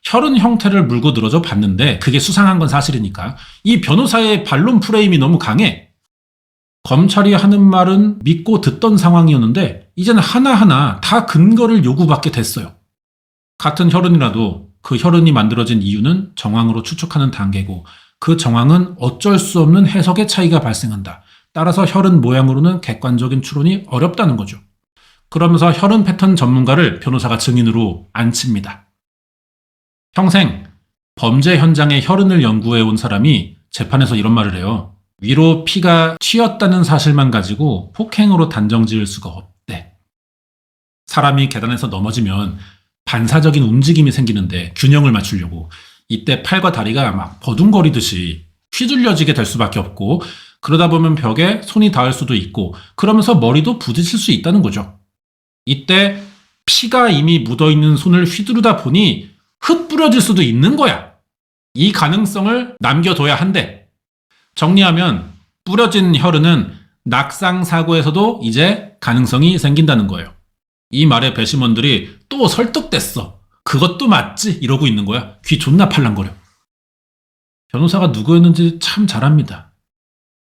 혈흔 형태를 물고 늘어져 봤는데 그게 수상한 건 사실이니까 이 변호사의 반론 프레임이 너무 강해. 검찰이 하는 말은 믿고 듣던 상황이었는데 이제는 하나하나 다 근거를 요구받게 됐어요. 같은 혈흔이라도 그 혈흔이 만들어진 이유는 정황으로 추측하는 단계고 그 정황은 어쩔 수 없는 해석의 차이가 발생한다. 따라서 혈흔 모양으로는 객관적인 추론이 어렵다는 거죠. 그러면서 혈흔 패턴 전문가를 변호사가 증인으로 앉힙니다. 평생 범죄 현장의 혈흔을 연구해온 사람이 재판에서 이런 말을 해요. 위로 피가 튀었다는 사실만 가지고 폭행으로 단정 지을 수가 없대. 사람이 계단에서 넘어지면 반사적인 움직임이 생기는데 균형을 맞추려고 이때 팔과 다리가 막 버둥거리듯이 휘둘려지게 될 수밖에 없고 그러다 보면 벽에 손이 닿을 수도 있고 그러면서 머리도 부딪힐 수 있다는 거죠. 이때 피가 이미 묻어있는 손을 휘두르다 보니 흩뿌려질 수도 있는 거야. 이 가능성을 남겨둬야 한대. 정리하면 뿌려진 혈흔은 낙상 사고에서도 이제 가능성이 생긴다는 거예요. 이 말에 배심원들이 또 설득됐어. 그것도 맞지? 이러고 있는 거야. 귀 존나 팔랑거려. 변호사가 누구였는지 참 잘 압니다.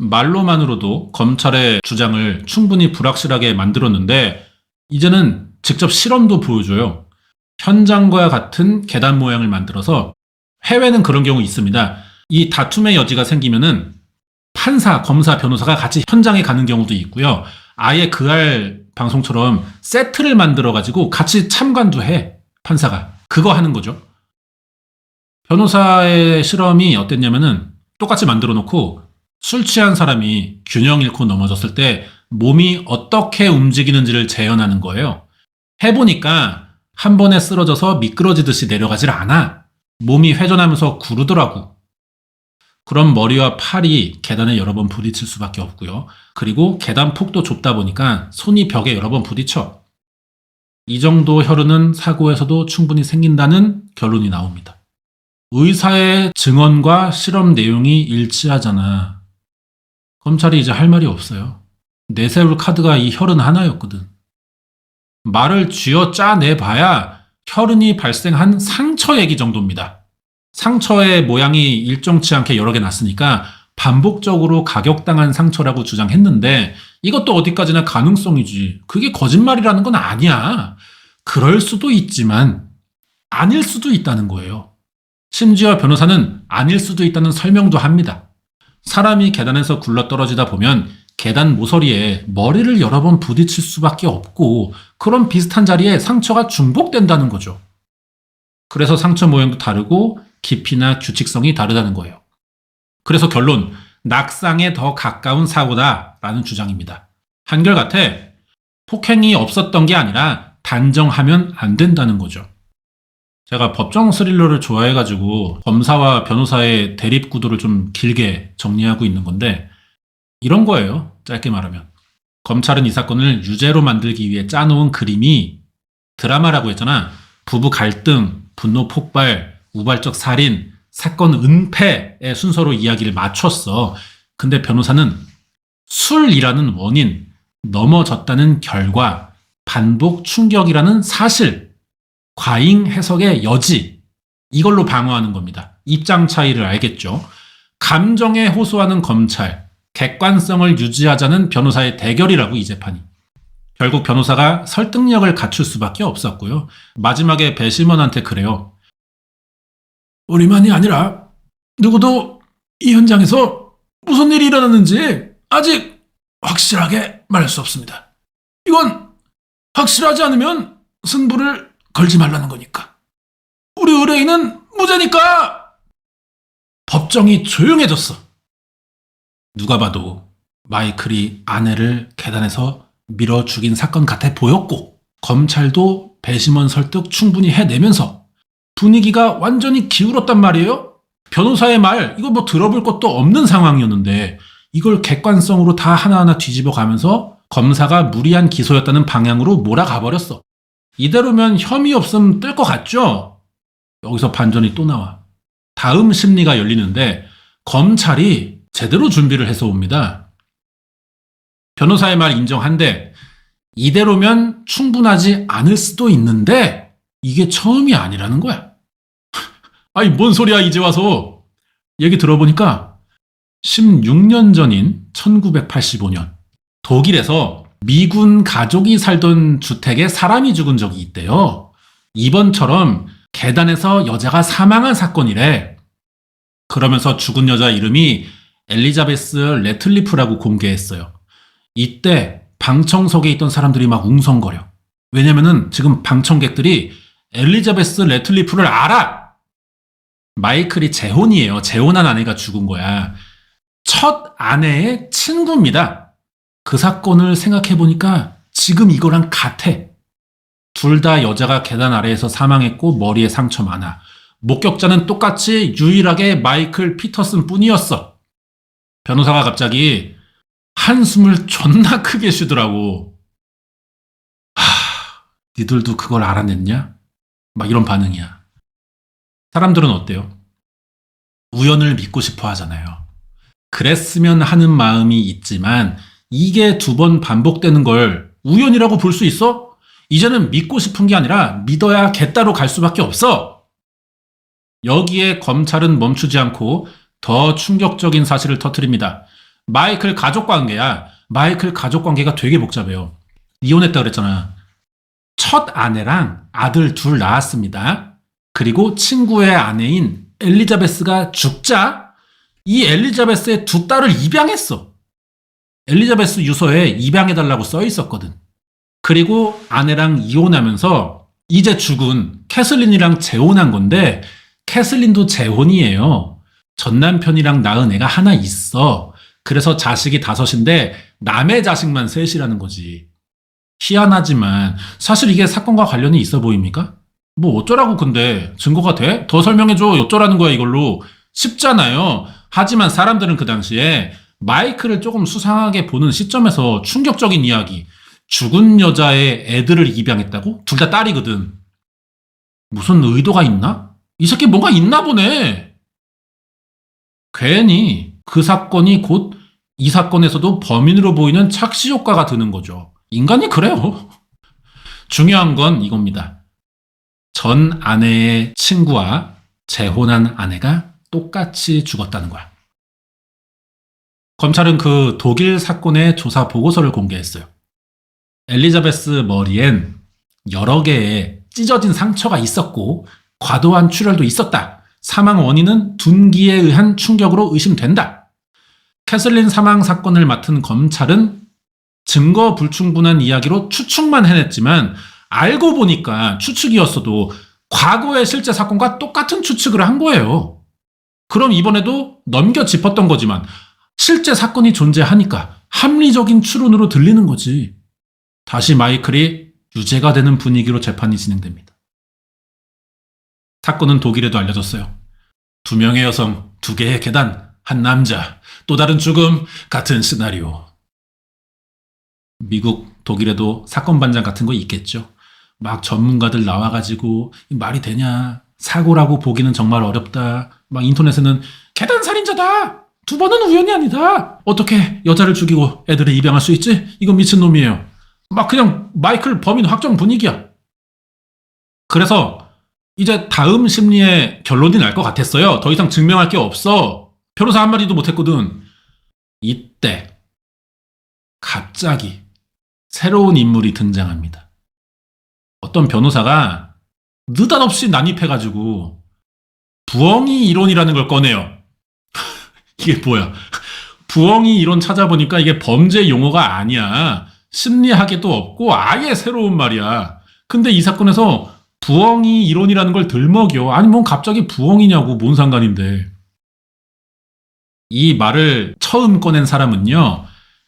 말로만으로도 검찰의 주장을 충분히 불확실하게 만들었는데 이제는 직접 실험도 보여줘요. 현장과 같은 계단 모양을 만들어서 해외는 그런 경우 있습니다. 이 다툼의 여지가 생기면은 판사, 검사, 변호사가 같이 현장에 가는 경우도 있고요. 아예 그알 방송처럼 세트를 만들어가지고 같이 참관도 해, 판사가. 그거 하는 거죠. 변호사의 실험이 어땠냐면은 똑같이 만들어 놓고 술 취한 사람이 균형 잃고 넘어졌을 때 몸이 어떻게 움직이는지를 재현하는 거예요. 해보니까 한 번에 쓰러져서 미끄러지듯이 내려가질 않아. 몸이 회전하면서 구르더라고. 그럼 머리와 팔이 계단에 여러 번 부딪힐 수밖에 없고요. 그리고 계단 폭도 좁다 보니까 손이 벽에 여러 번 부딪혀. 이 정도 혈흔은 사고에서도 충분히 생긴다는 결론이 나옵니다. 의사의 증언과 실험 내용이 일치하잖아. 검찰이 이제 할 말이 없어요. 내세울 카드가 이 혈흔 하나였거든. 말을 쥐어 짜내봐야 혈흔이 발생한 상처 얘기 정도입니다. 상처의 모양이 일정치 않게 여러 개 났으니까 반복적으로 가격당한 상처라고 주장했는데 이것도 어디까지나 가능성이지. 그게 거짓말이라는 건 아니야. 그럴 수도 있지만 아닐 수도 있다는 거예요. 심지어 변호사는 아닐 수도 있다는 설명도 합니다. 사람이 계단에서 굴러떨어지다 보면 계단 모서리에 머리를 여러 번 부딪힐 수밖에 없고 그런 비슷한 자리에 상처가 중복된다는 거죠. 그래서 상처 모양도 다르고 깊이나 규칙성이 다르다는 거예요. 그래서 결론, 낙상에 더 가까운 사고다라는 주장입니다. 한결같아 폭행이 없었던 게 아니라 단정하면 안 된다는 거죠. 제가 법정 스릴러를 좋아해가지고 검사와 변호사의 대립 구도를 좀 길게 정리하고 있는 건데 이런 거예요. 짧게 말하면. 검찰은 이 사건을 유죄로 만들기 위해 짜놓은 그림이 드라마라고 했잖아. 부부 갈등, 분노 폭발, 우발적 살인, 사건 은폐의 순서로 이야기를 맞췄어. 근데 변호사는 술이라는 원인, 넘어졌다는 결과, 반복 충격이라는 사실, 과잉 해석의 여지, 이걸로 방어하는 겁니다. 입장 차이를 알겠죠? 감정에 호소하는 검찰, 객관성을 유지하자는 변호사의 대결이라고 이 재판이. 결국 변호사가 설득력을 갖출 수밖에 없었고요. 마지막에 배심원한테 그래요. 우리만이 아니라 누구도 이 현장에서 무슨 일이 일어났는지 아직 확실하게 말할 수 없습니다. 이건 확실하지 않으면 승부를 걸지 말라는 거니까. 우리 의뢰인은 무죄니까! 법정이 조용해졌어. 누가 봐도 마이클이 아내를 계단에서 밀어 죽인 사건 같아 보였고 검찰도 배심원 설득 충분히 해내면서 분위기가 완전히 기울었단 말이에요. 변호사의 말 이거 뭐 들어볼 것도 없는 상황이었는데 이걸 객관성으로 다 하나하나 뒤집어 가면서 검사가 무리한 기소였다는 방향으로 몰아가 버렸어. 이대로면 혐의 없음 뜰 것 같죠? 여기서 반전이 또 나와. 다음 심리가 열리는데 검찰이 제대로 준비를 해서 옵니다. 변호사의 말 인정한데 이대로면 충분하지 않을 수도 있는데 이게 처음이 아니라는 거야. 아니 뭔 소리야 이제 와서. 얘기 들어보니까 16년 전인 1985년 독일에서 미군 가족이 살던 주택에 사람이 죽은 적이 있대요. 이번처럼 계단에서 여자가 사망한 사건이래. 그러면서 죽은 여자 이름이 엘리자베스 레틀리프라고 공개했어요. 이때 방청석에 있던 사람들이 막 웅성거려. 왜냐면은 지금 방청객들이 엘리자베스 레틀리프를 알아! 마이클이 재혼이에요. 재혼한 아내가 죽은 거야. 첫 아내의 친구입니다. 그 사건을 생각해보니까 지금 이거랑 같아. 둘 다 여자가 계단 아래에서 사망했고 머리에 상처 많아. 목격자는 똑같이 유일하게 마이클 피터슨 뿐이었어. 변호사가 갑자기 한숨을 존나 크게 쉬더라고. 니들도 그걸 알아냈냐? 막 이런 반응이야. 사람들은 어때요? 우연을 믿고 싶어 하잖아요. 그랬으면 하는 마음이 있지만 이게 2번 반복되는 걸 우연이라고 볼 수 있어? 이제는 믿고 싶은 게 아니라 믿어야 갯다로 갈 수밖에 없어. 여기에 검찰은 멈추지 않고 더 충격적인 사실을 터뜨립니다. 마이클 가족 관계야. 마이클 가족 관계가 되게 복잡해요. 이혼했다 그랬잖아. 첫 아내랑 아들 둘 낳았습니다. 그리고 친구의 아내인 엘리자베스가 죽자 이 엘리자베스의 두 딸을 입양했어. 엘리자베스 유서에 입양해달라고 써 있었거든. 그리고 아내랑 이혼하면서 이제 죽은 캐슬린이랑 재혼한 건데 캐슬린도 재혼이에요. 전 남편이랑 낳은 애가 하나 있어. 그래서 자식이 5인데 남의 자식만 3이라는 거지. 희한하지만 사실 이게 사건과 관련이 있어 보입니까? 뭐 어쩌라고 근데 증거가 돼? 더 설명해줘. 어쩌라는 거야 이걸로. 쉽잖아요. 하지만 사람들은 그 당시에 마이클을 조금 수상하게 보는 시점에서 충격적인 이야기. 죽은 여자의 애들을 입양했다고? 둘 다 딸이거든. 무슨 의도가 있나? 이 새끼 뭔가 있나 보네. 괜히 그 사건이 곧 이 사건에서도 범인으로 보이는 착시 효과가 드는 거죠. 인간이 그래요. 중요한 건 이겁니다. 전 아내의 친구와 재혼한 아내가 똑같이 죽었다는 거야. 검찰은 그 독일 사건의 조사 보고서를 공개했어요. 엘리자베스 머리엔 여러 개의 찢어진 상처가 있었고 과도한 출혈도 있었다. 사망 원인은 둔기에 의한 충격으로 의심된다. 캐슬린 사망 사건을 맡은 검찰은 증거 불충분한 이야기로 추측만 해냈지만 알고 보니까 추측이었어도 과거의 실제 사건과 똑같은 추측을 한 거예요. 그럼 이번에도 넘겨 짚었던 거지만 실제 사건이 존재하니까 합리적인 추론으로 들리는 거지. 다시 마이클이 유죄가 되는 분위기로 재판이 진행됩니다. 사건은 독일에도 알려졌어요. 2명의 여성, 2개의 계단, 한 남자, 또 다른 죽음, 같은 시나리오. 미국, 독일에도 사건 반장 같은 거 있겠죠. 막 전문가들 나와가지고 말이 되냐, 사고라고 보기는 정말 어렵다. 막 인터넷에는 계단 살인자다. 2번은 우연이 아니다. 어떻게 여자를 죽이고 애들을 입양할 수 있지? 이건 미친놈이에요. 막 그냥 마이클 범인 확정 분위기야. 그래서 이제 다음 심리의 결론이 날 것 같았어요. 더 이상 증명할 게 없어. 변호사 한마디도 못했거든. 이때 갑자기 새로운 인물이 등장합니다. 어떤 변호사가 느닷없이 난입해가지고 부엉이 이론이라는 걸 꺼내요. 이게 뭐야? 부엉이 이론 찾아보니까 이게 범죄 용어가 아니야. 심리학에도 없고 아예 새로운 말이야. 근데 이 사건에서 부엉이 이론이라는 걸 들먹여. 아니 뭔 갑자기 부엉이냐고. 뭔 상관인데. 이 말을 처음 꺼낸 사람은요.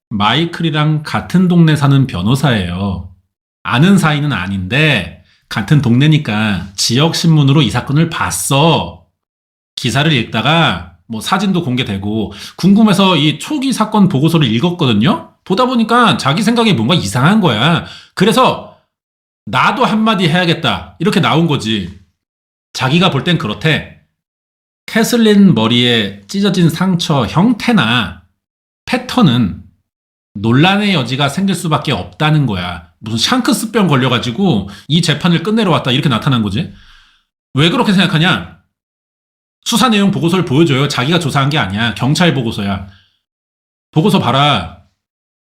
마이클이랑 같은 동네 사는 변호사예요. 아는 사이는 아닌데 같은 동네니까 지역신문으로 이 사건을 봤어. 기사를 읽다가 뭐 사진도 공개되고 궁금해서 이 초기 사건 보고서를 읽었거든요. 보다 보니까 자기 생각에 뭔가 이상한 거야. 그래서 나도 한마디 해야겠다. 이렇게 나온 거지. 자기가 볼 땐 그렇대. 캐슬린 머리에 찢어진 상처 형태나 패턴은 논란의 여지가 생길 수밖에 없다는 거야. 무슨 샹크스병 걸려가지고 이 재판을 끝내러 왔다 이렇게 나타난 거지. 왜 그렇게 생각하냐? 수사 내용 보고서를 보여줘요. 자기가 조사한 게 아니야. 경찰 보고서야. 보고서 봐라.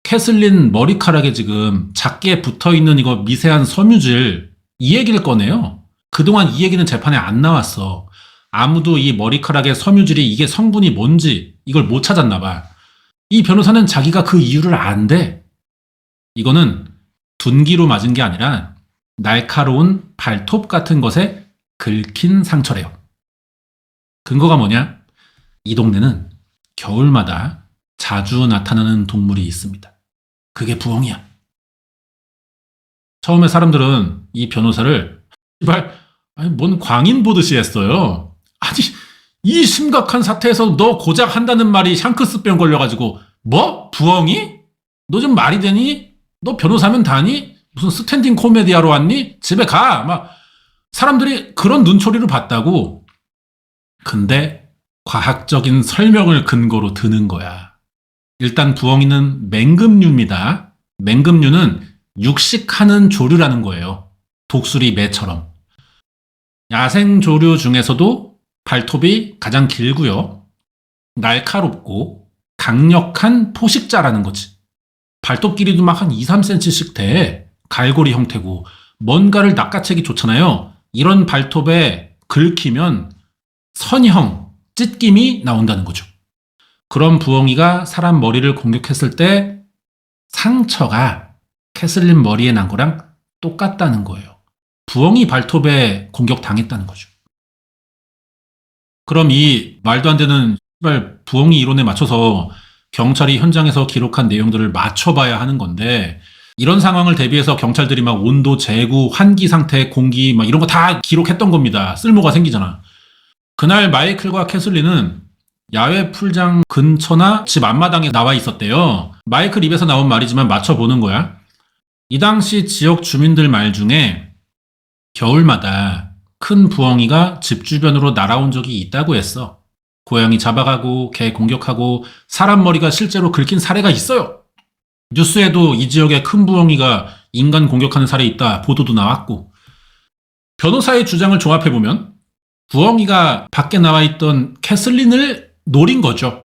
캐슬린 머리카락에 지금 작게 붙어있는 이거 미세한 섬유질, 이 얘기를 꺼내요. 그동안 이 얘기는 재판에 안 나왔어. 아무도 이 머리카락의 섬유질이 이게 성분이 뭔지 이걸 못 찾았나 봐. 이 변호사는 자기가 그 이유를 안대. 이거는 둔기로 맞은 게 아니라 날카로운 발톱 같은 것에 긁힌 상처래요. 근거가 뭐냐? 이 동네는 겨울마다 자주 나타나는 동물이 있습니다. 그게 부엉이야. 처음에 사람들은 이 변호사를 아니 뭔 광인 보듯이 했어요. 아니 이 심각한 사태에서 너 고작 한다는 말이 샹크스병 걸려가지고 뭐? 부엉이? 너 좀 말이 되니? 너 변호사면 다니? 무슨 스탠딩 코미디하러 왔니? 집에 가! 막 사람들이 그런 눈초리를 봤다고. 근데 과학적인 설명을 근거로 드는 거야. 일단 부엉이는 맹금류입니다. 맹금류는 육식하는 조류라는 거예요. 독수리 매처럼. 야생 조류 중에서도 발톱이 가장 길고요. 날카롭고 강력한 포식자라는 거지. 발톱 길이도 막 한 2, 3cm씩 돼. 갈고리 형태고 뭔가를 낚아채기 좋잖아요. 이런 발톱에 긁히면 선형, 찢김이 나온다는 거죠. 그런 부엉이가 사람 머리를 공격했을 때 상처가 캐슬린 머리에 난 거랑 똑같다는 거예요. 부엉이 발톱에 공격당했다는 거죠. 그럼 이 말도 안 되는 부엉이 이론에 맞춰서 경찰이 현장에서 기록한 내용들을 맞춰봐야 하는 건데, 이런 상황을 대비해서 경찰들이 막 온도, 재구, 환기 상태, 공기 막 이런 거 다 기록했던 겁니다. 쓸모가 생기잖아. 그날 마이클과 캐슬린은 야외 풀장 근처나 집 앞마당에 나와 있었대요. 마이클 입에서 나온 말이지만 맞춰보는 거야. 이 당시 지역 주민들 말 중에 겨울마다 큰 부엉이가 집 주변으로 날아온 적이 있다고 했어. 고양이 잡아가고 개 공격하고 사람 머리가 실제로 긁힌 사례가 있어요. 뉴스에도 이 지역에 큰 부엉이가 인간 공격하는 사례 있다 보도도 나왔고. 변호사의 주장을 종합해보면 부엉이가 밖에 나와 있던 캐슬린을 노린 거죠.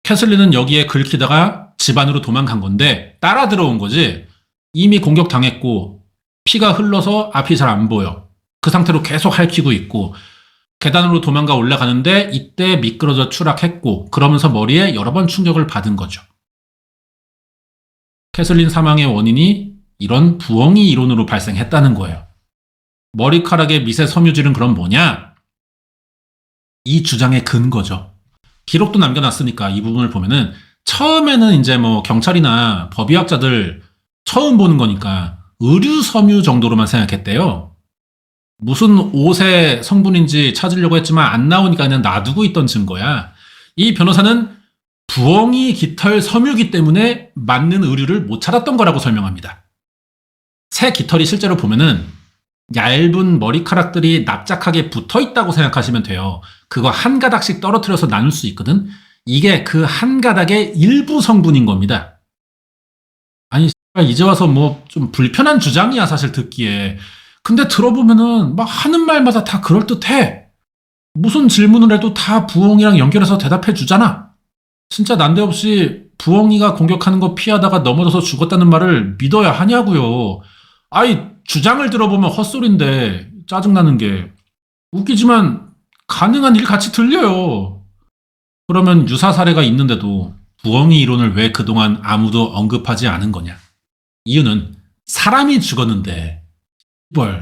캐슬린은 여기에 긁히다가 집 안으로 도망간 건데 따라 들어온 거지. 이미 공격당했고 피가 흘러서 앞이 잘 안 보여. 그 상태로 계속 핥히고 있고 계단으로 도망가 올라가는데 이때 미끄러져 추락했고 그러면서 머리에 여러 번 충격을 받은 거죠. 캐슬린 사망의 원인이 이런 부엉이 이론으로 발생했다는 거예요. 머리카락의 미세 섬유질은 그럼 뭐냐? 이 주장의 근거죠. 기록도 남겨놨으니까 이 부분을 보면은 처음에는 이제 뭐 경찰이나 법의학자들 처음 보는 거니까 의류 섬유 정도로만 생각했대요. 무슨 옷의 성분인지 찾으려고 했지만 안 나오니까 그냥 놔두고 있던 증거야. 이 변호사는 부엉이 깃털 섬유기 때문에 맞는 의류를 못 찾았던 거라고 설명합니다. 새 깃털이 실제로 보면은 얇은 머리카락들이 납작하게 붙어 있다고 생각하시면 돼요. 그거 한 가닥씩 떨어뜨려서 나눌 수 있거든. 이게 그 한 가닥의 일부 성분인 겁니다. 아니 이제 와서 뭐 좀 불편한 주장이야 사실 듣기에. 근데 들어보면은 막 하는 말마다 다 그럴듯해. 무슨 질문을 해도 다 부엉이랑 연결해서 대답해 주잖아. 진짜 난데없이 부엉이가 공격하는 거 피하다가 넘어져서 죽었다는 말을 믿어야 하냐고요. 아이 주장을 들어보면 헛소리인데 짜증나는 게. 웃기지만 가능한 일 같이 들려요. 그러면 유사 사례가 있는데도 부엉이 이론을 왜 그동안 아무도 언급하지 않은 거냐. 이유는 사람이 죽었는데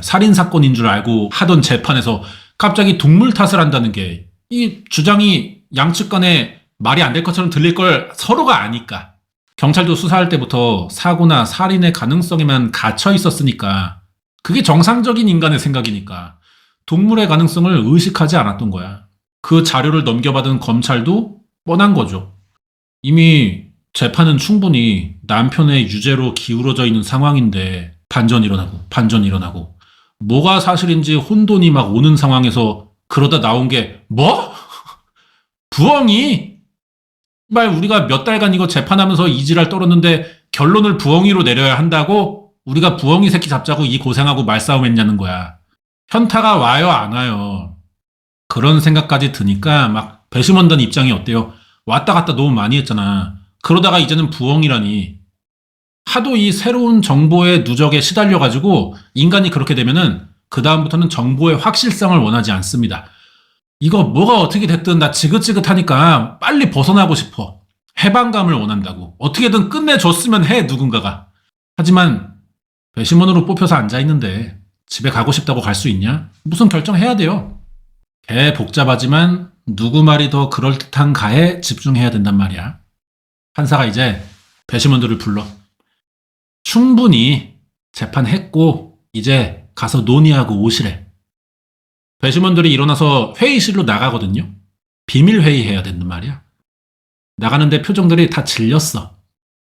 살인사건인 줄 알고 하던 재판에서 갑자기 동물 탓을 한다는 게 이 주장이 양측 간에 말이 안 될 것처럼 들릴 걸 서로가 아니까. 경찰도 수사할 때부터 사고나 살인의 가능성에만 갇혀 있었으니까 그게 정상적인 인간의 생각이니까 동물의 가능성을 의식하지 않았던 거야. 그 자료를 넘겨받은 검찰도 뻔한 거죠. 이미 재판은 충분히 남편의 유죄로 기울어져 있는 상황인데 반전 일어나고 뭐가 사실인지 혼돈이 막 오는 상황에서 그러다 나온 게 뭐? 부엉이? 말 우리가 몇 달간 이거 재판하면서 이 지랄 떨었는데 결론을 부엉이로 내려야 한다고? 우리가 부엉이 새끼 잡자고 이 고생하고 말싸움 했냐는 거야. 현타가 와요 안 와요? 그런 생각까지 드니까 막 배심원단 입장이 어때요? 왔다 갔다 너무 많이 했잖아. 그러다가 이제는 부엉이라니. 하도 이 새로운 정보의 누적에 시달려가지고 인간이 그렇게 되면은 그 다음부터는 정보의 확실성을 원하지 않습니다. 이거 뭐가 어떻게 됐든 나 지긋지긋하니까 빨리 벗어나고 싶어. 해방감을 원한다고. 어떻게든 끝내줬으면 해 누군가가. 하지만 배심원으로 뽑혀서 앉아있는데 집에 가고 싶다고 갈 수 있냐? 무슨 결정해야 돼요. 개 복잡하지만 누구 말이 더 그럴듯한가에 집중해야 된단 말이야. 판사가 이제 배심원들을 불러. 충분히 재판했고 이제 가서 논의하고 오시래. 배심원들이 일어나서 회의실로 나가거든요. 비밀회의 해야 된단 말이야. 나가는데 표정들이 다 질렸어.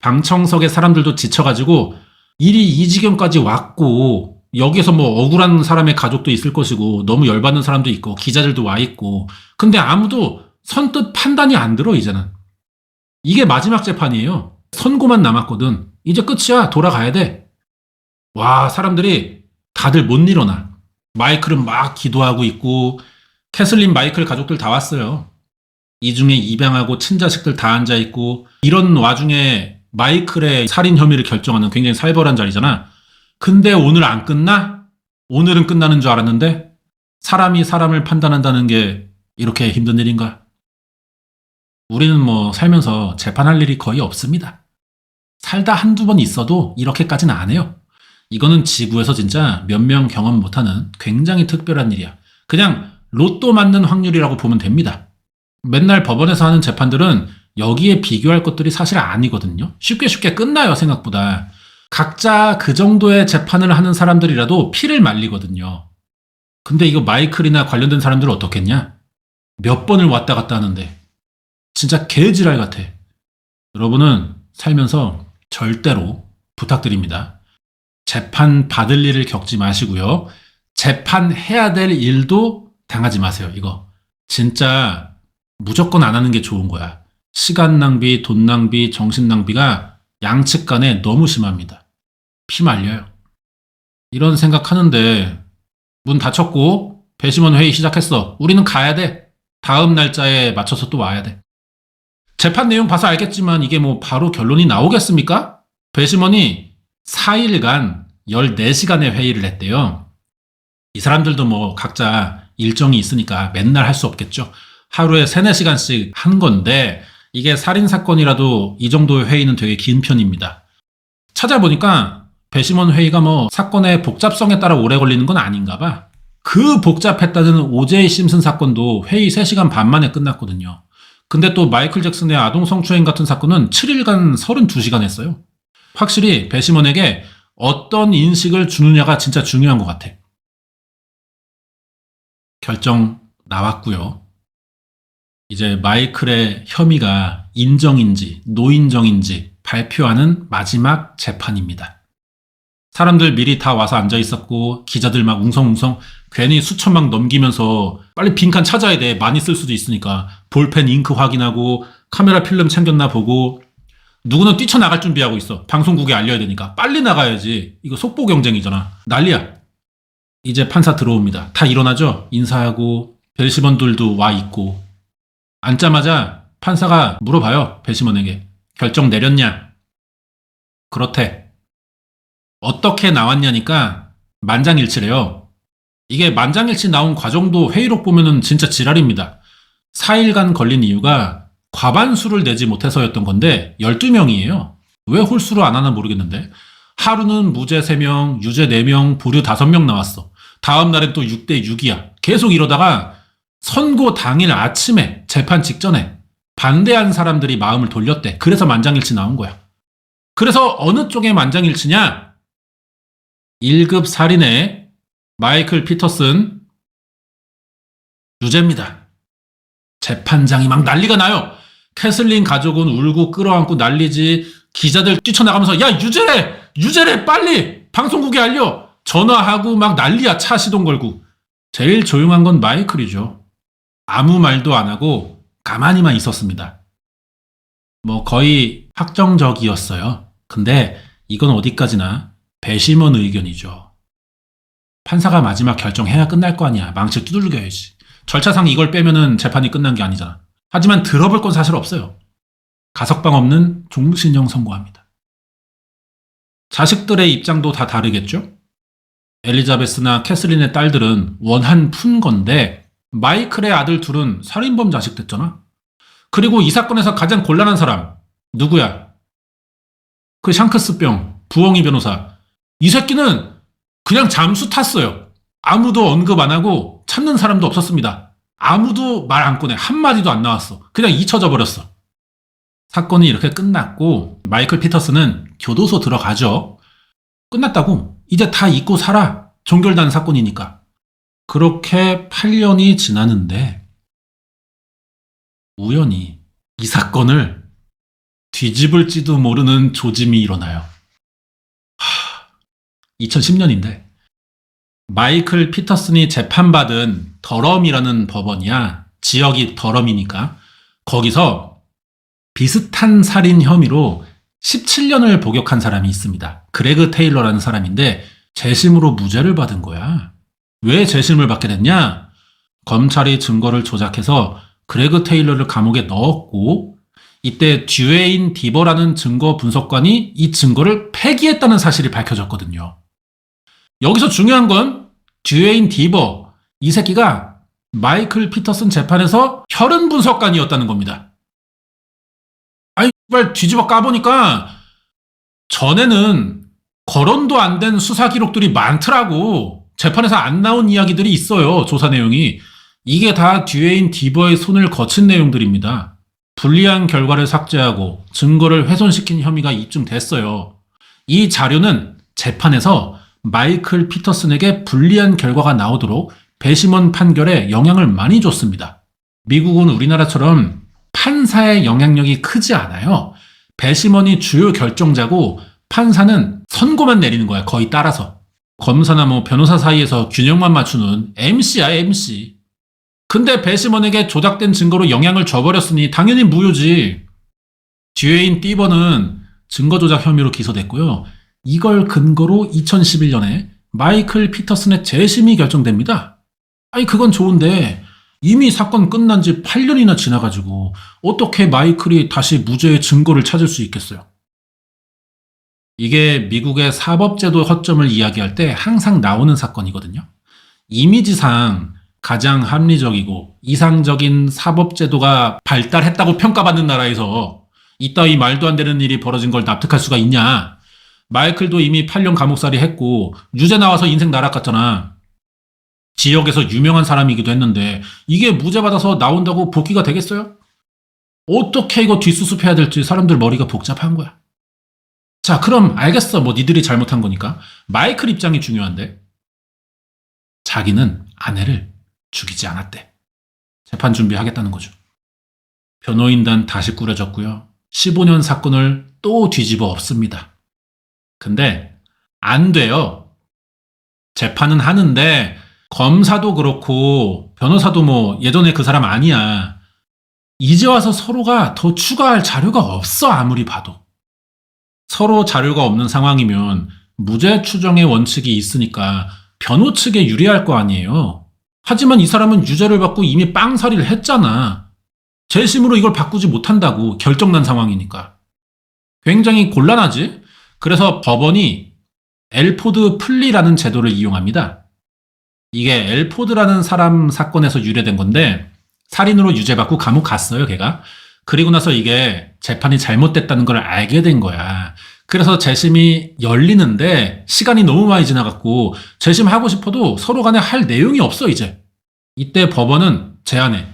방청석의 사람들도 지쳐가지고 일이 이 지경까지 왔고 여기서 뭐 억울한 사람의 가족도 있을 것이고 너무 열받는 사람도 있고 기자들도 와 있고 근데 아무도 선뜻 판단이 안 들어 이제는. 이게 마지막 재판이에요. 선고만 남았거든. 이제 끝이야. 돌아가야 돼. 와 사람들이 다들 못 일어나. 마이클은 막 기도하고 있고 캐슬린 마이클 가족들 다 왔어요. 이 중에 입양하고 친자식들 다 앉아있고 이런 와중에 마이클의 살인 혐의를 결정하는 굉장히 살벌한 자리잖아. 근데 오늘 안 끝나? 오늘은 끝나는 줄 알았는데 사람이 사람을 판단한다는 게 이렇게 힘든 일인가? 우리는 뭐 살면서 재판할 일이 거의 없습니다. 살다 한두 번 있어도 이렇게까지는 안 해요. 이거는 지구에서 진짜 몇 명 경험 못하는 굉장히 특별한 일이야. 그냥 로또 맞는 확률이라고 보면 됩니다. 맨날 법원에서 하는 재판들은 여기에 비교할 것들이 사실 아니거든요. 쉽게 끝나요, 생각보다. 각자 그 정도의 재판을 하는 사람들이라도 피를 말리거든요. 근데 이거 마이클이나 관련된 사람들은 어떻겠냐? 몇 번을 왔다 갔다 하는데. 진짜 개지랄 같아. 여러분은 살면서 절대로 부탁드립니다. 재판 받을 일을 겪지 마시고요. 재판해야 될 일도 당하지 마세요, 이거. 진짜 무조건 안 하는 게 좋은 거야. 시간 낭비, 돈 낭비, 정신 낭비가 양측 간에 너무 심합니다. 피 말려요. 이런 생각하는데 문 닫혔고 배심원 회의 시작했어. 우리는 가야 돼. 다음 날짜에 맞춰서 또 와야 돼. 재판 내용 봐서 알겠지만 이게 뭐 바로 결론이 나오겠습니까? 배심원이 4일간 14시간의 회의를 했대요. 이 사람들도 뭐 각자 일정이 있으니까 맨날 할 수 없겠죠. 하루에 3, 4시간씩 한 건데 이게 살인사건이라도 이 정도의 회의는 되게 긴 편입니다. 찾아보니까 배심원 회의가 뭐 사건의 복잡성에 따라 오래 걸리는 건 아닌가 봐. 그 복잡했다는 오제이 심슨 사건도 회의 3시간 반 만에 끝났거든요. 근데 또 마이클 잭슨의 아동 성추행 같은 사건은 7일간 32시간 했어요. 확실히 배심원에게 어떤 인식을 주느냐가 진짜 중요한 것 같아. 결정 나왔고요. 이제 마이클의 혐의가 인정인지 노인정인지 발표하는 마지막 재판입니다. 사람들 미리 다 와서 앉아 있었고 기자들 막 웅성웅성 괜히 수천막 넘기면서 빨리 빈칸 찾아야 돼. 많이 쓸 수도 있으니까. 볼펜 잉크 확인하고 카메라 필름 챙겼나 보고 누구는 뛰쳐나갈 준비하고 있어. 방송국에 알려야 되니까. 빨리 나가야지. 이거 속보 경쟁이잖아. 난리야. 이제 판사 들어옵니다. 다 일어나죠? 인사하고 배심원들도 와 있고. 앉자마자 판사가 물어봐요. 배심원에게. 결정 내렸냐? 그렇대. 어떻게 나왔냐니까 만장일치래요. 이게 만장일치 나온 과정도 회의록 보면은 진짜 지랄입니다. 4일간 걸린 이유가 과반수를 내지 못해서였던 건데 12명이에요. 왜 홀수를 안 하나 모르겠는데 하루는 무죄 3명, 유죄 4명, 보류 5명 나왔어. 다음 날엔 또 6대 6이야. 계속 이러다가 선고 당일 아침에 재판 직전에 반대한 사람들이 마음을 돌렸대. 그래서 만장일치 나온 거야. 그래서 어느 쪽에 만장일치냐? 1급 살인의 마이클 피터슨 유죄입니다. 재판장이 막 난리가 나요. 캐슬린 가족은 울고 끌어안고 난리지. 기자들 뛰쳐나가면서 야 유죄래! 유죄래! 빨리! 방송국에 알려! 전화하고 막 난리야. 차 시동 걸고. 제일 조용한 건 마이클이죠. 아무 말도 안 하고 가만히만 있었습니다. 뭐 거의 확정적이었어요. 근데 이건 어디까지나 배심원 의견이죠. 판사가 마지막 결정해야 끝날 거 아니야. 망치 두들겨야지. 절차상 이걸 빼면은 재판이 끝난 게 아니잖아. 하지만 들어볼 건 사실 없어요. 가석방 없는 종신형 선고합니다. 자식들의 입장도 다 다르겠죠? 엘리자베스나 캐슬린의 딸들은 원한 푼 건데 마이클의 아들 둘은 살인범 자식 됐잖아. 그리고 이 사건에서 가장 곤란한 사람 누구야? 그 샹크스병 부엉이 변호사. 이 새끼는 그냥 잠수 탔어요. 아무도 언급 안 하고 찾는 사람도 없었습니다. 아무도 말 안 꺼내. 한마디도 안 나왔어. 그냥 잊혀져 버렸어. 사건이 이렇게 끝났고 마이클 피터슨은 교도소 들어가죠. 끝났다고. 이제 다 잊고 살아. 종결된 사건이니까. 그렇게 8년이 지나는데 우연히 이 사건을 뒤집을지도 모르는 조짐이 일어나요. 2010년인데 마이클 피터슨이 재판받은 더럼이라는 법원이야. 지역이 더럼이니까. 거기서 비슷한 살인 혐의로 17년을 복역한 사람이 있습니다. 그레그 테일러라는 사람인데 재심으로 무죄를 받은 거야. 왜 재심을 받게 됐냐? 검찰이 증거를 조작해서 그레그 테일러를 감옥에 넣었고, 이때 듀웨인 디버라는 증거 분석관이 이 증거를 폐기했다는 사실이 밝혀졌거든요. 여기서 중요한 건 듀웨인 디버, 이 새끼가 마이클 피터슨 재판에서 혈흔 분석관이었다는 겁니다. 아니, 정말 뒤집어 까보니까 전에는 거론도 안 된 수사 기록들이 많더라고. 재판에서 안 나온 이야기들이 있어요. 조사 내용이. 이게 다 듀웨인 디버의 손을 거친 내용들입니다. 불리한 결과를 삭제하고 증거를 훼손시킨 혐의가 입증됐어요. 이 자료는 재판에서 마이클 피터슨에게 불리한 결과가 나오도록 배심원 판결에 영향을 많이 줬습니다. 미국은 우리나라처럼 판사의 영향력이 크지 않아요. 배심원이 주요 결정자고 판사는 선고만 내리는 거야. 거의 따라서. 검사나 변호사 사이에서 균형만 맞추는 MC야, MC. 근데 배심원에게 조작된 증거로 영향을 줘버렸으니 당연히 무효지. 듀웨인 띠버는 증거 조작 혐의로 기소됐고요. 이걸 근거로 2011년에 마이클 피터슨의 재심이 결정됩니다. 아니, 그건 좋은데 이미 사건 끝난 지 8년이나 지나가지고 어떻게 마이클이 다시 무죄의 증거를 찾을 수 있겠어요? 이게 미국의 사법제도 허점을 이야기할 때 항상 나오는 사건이거든요. 이미지상 가장 합리적이고 이상적인 사법제도가 발달했다고 평가받는 나라에서 이따위 말도 안 되는 일이 벌어진 걸 납득할 수가 있냐. 마이클도 이미 8년 감옥살이 했고 유죄 나와서 인생 날아갔잖아. 지역에서 유명한 사람이기도 했는데 이게 무죄 받아서 나온다고 복귀가 되겠어요? 어떻게 이거 뒷수습해야 될지 사람들 머리가 복잡한 거야. 자, 그럼 알겠어. 니들이 잘못한 거니까. 마이클 입장이 중요한데 자기는 아내를 죽이지 않았대. 재판 준비하겠다는 거죠. 변호인단 다시 꾸려졌고요. 15년 사건을 또 뒤집어 엎습니다. 근데 안 돼요. 재판은 하는데 검사도 그렇고 변호사도 예전에 그 사람 아니야. 이제 와서 서로가 더 추가할 자료가 없어. 아무리 봐도. 서로 자료가 없는 상황이면 무죄 추정의 원칙이 있으니까 변호 측에 유리할 거 아니에요. 하지만 이 사람은 유죄를 받고 이미 빵살이를 했잖아. 재심으로 이걸 바꾸지 못한다고. 결정난 상황이니까. 굉장히 곤란하지? 그래서 법원이 엘포드 플리라는 제도를 이용합니다. 이게 엘포드라는 사람 사건에서 유래된 건데 살인으로 유죄받고 감옥 갔어요, 걔가. 그리고 나서 이게 재판이 잘못됐다는 걸 알게 된 거야. 그래서 재심이 열리는데 시간이 너무 많이 지나갔고 재심하고 싶어도 서로 간에 할 내용이 없어, 이제. 이때 법원은 제안해.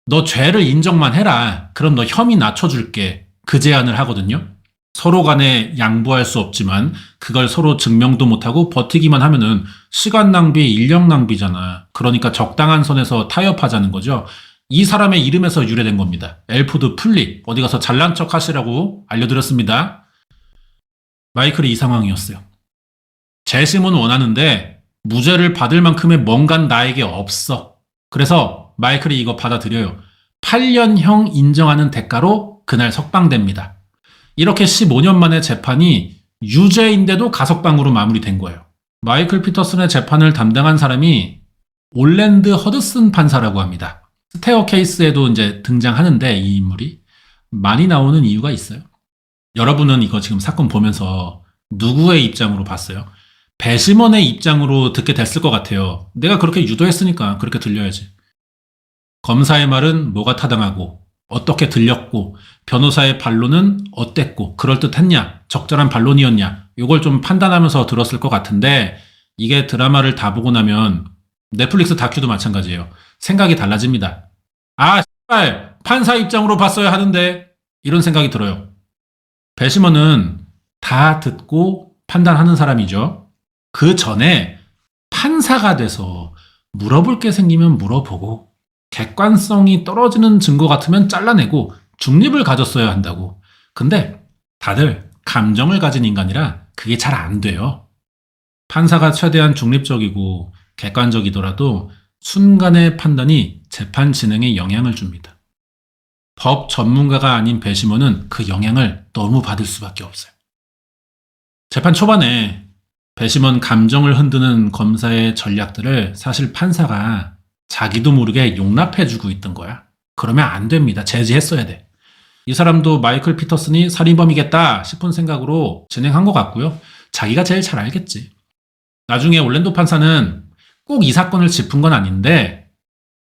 너 죄를 인정만 해라. 그럼 너 혐의 낮춰줄게. 그 제안을 하거든요. 서로 간에 양보할 수 없지만 그걸 서로 증명도 못하고 버티기만 하면은 시간 낭비, 인력 낭비잖아. 그러니까 적당한 선에서 타협하자는 거죠. 이 사람의 이름에서 유래된 겁니다. 엘포드 플리. 어디 가서 잘난 척 하시라고 알려드렸습니다. 마이클이 이 상황이었어요. 재심은 원하는데 무죄를 받을 만큼의 뭔가는 나에게 없어. 그래서 마이클이 이거 받아들여요. 8년형 인정하는 대가로 그날 석방됩니다. 이렇게 15년 만에 재판이 유죄인데도 가석방으로 마무리된 거예요. 마이클 피터슨의 재판을 담당한 사람이 올랜드 허드슨 판사라고 합니다. 스테어 케이스에도 이제 등장하는데 이 인물이 많이 나오는 이유가 있어요. 여러분은 이거 지금 사건 보면서 누구의 입장으로 봤어요? 배심원의 입장으로 듣게 됐을 것 같아요. 내가 그렇게 유도했으니까 그렇게 들려야지. 검사의 말은 뭐가 타당하고 어떻게 들렸고 변호사의 반론은 어땠고 그럴듯했냐 적절한 반론이었냐 이걸 좀 판단하면서 들었을 것 같은데 이게 드라마를 다 보고 나면 넷플릭스 다큐도 마찬가지예요. 생각이 달라집니다. 아, 씨발, 판사 입장으로 봤어야 하는데 이런 생각이 들어요. 배심원은 다 듣고 판단하는 사람이죠. 그 전에 판사가 돼서 물어볼 게 생기면 물어보고 객관성이 떨어지는 증거 같으면 잘라내고 중립을 가졌어야 한다고. 근데 다들 감정을 가진 인간이라 그게 잘 안 돼요. 판사가 최대한 중립적이고 객관적이더라도 순간의 판단이 재판 진행에 영향을 줍니다. 법 전문가가 아닌 배심원은 그 영향을 너무 받을 수밖에 없어요. 재판 초반에 배심원 감정을 흔드는 검사의 전략들을 사실 판사가 자기도 모르게 용납해주고 있던 거야. 그러면 안 됩니다. 제지했어야 돼. 이 사람도 마이클 피터슨이 살인범이겠다 싶은 생각으로 진행한 것 같고요. 자기가 제일 잘 알겠지. 나중에 올랜도 판사는 꼭 이 사건을 짚은 건 아닌데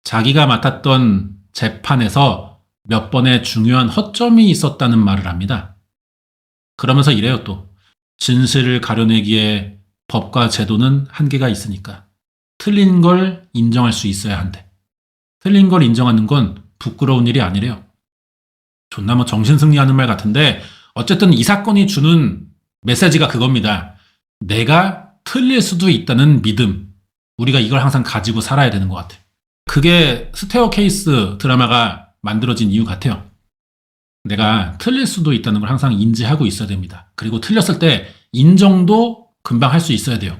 자기가 맡았던 재판에서 몇 번의 중요한 허점이 있었다는 말을 합니다. 그러면서 이래요 또. 진실을 가려내기에 법과 제도는 한계가 있으니까 틀린 걸 인정할 수 있어야 한대. 틀린 걸 인정하는 건 부끄러운 일이 아니래요. 존나 뭐 정신승리하는 말 같은데 어쨌든 이 사건이 주는 메시지가 그겁니다. 내가 틀릴 수도 있다는 믿음. 우리가 이걸 항상 가지고 살아야 되는 것 같아요. 그게 스테어 케이스 드라마가 만들어진 이유 같아요. 내가 틀릴 수도 있다는 걸 항상 인지하고 있어야 됩니다. 그리고 틀렸을 때 인정도 금방 할 수 있어야 돼요.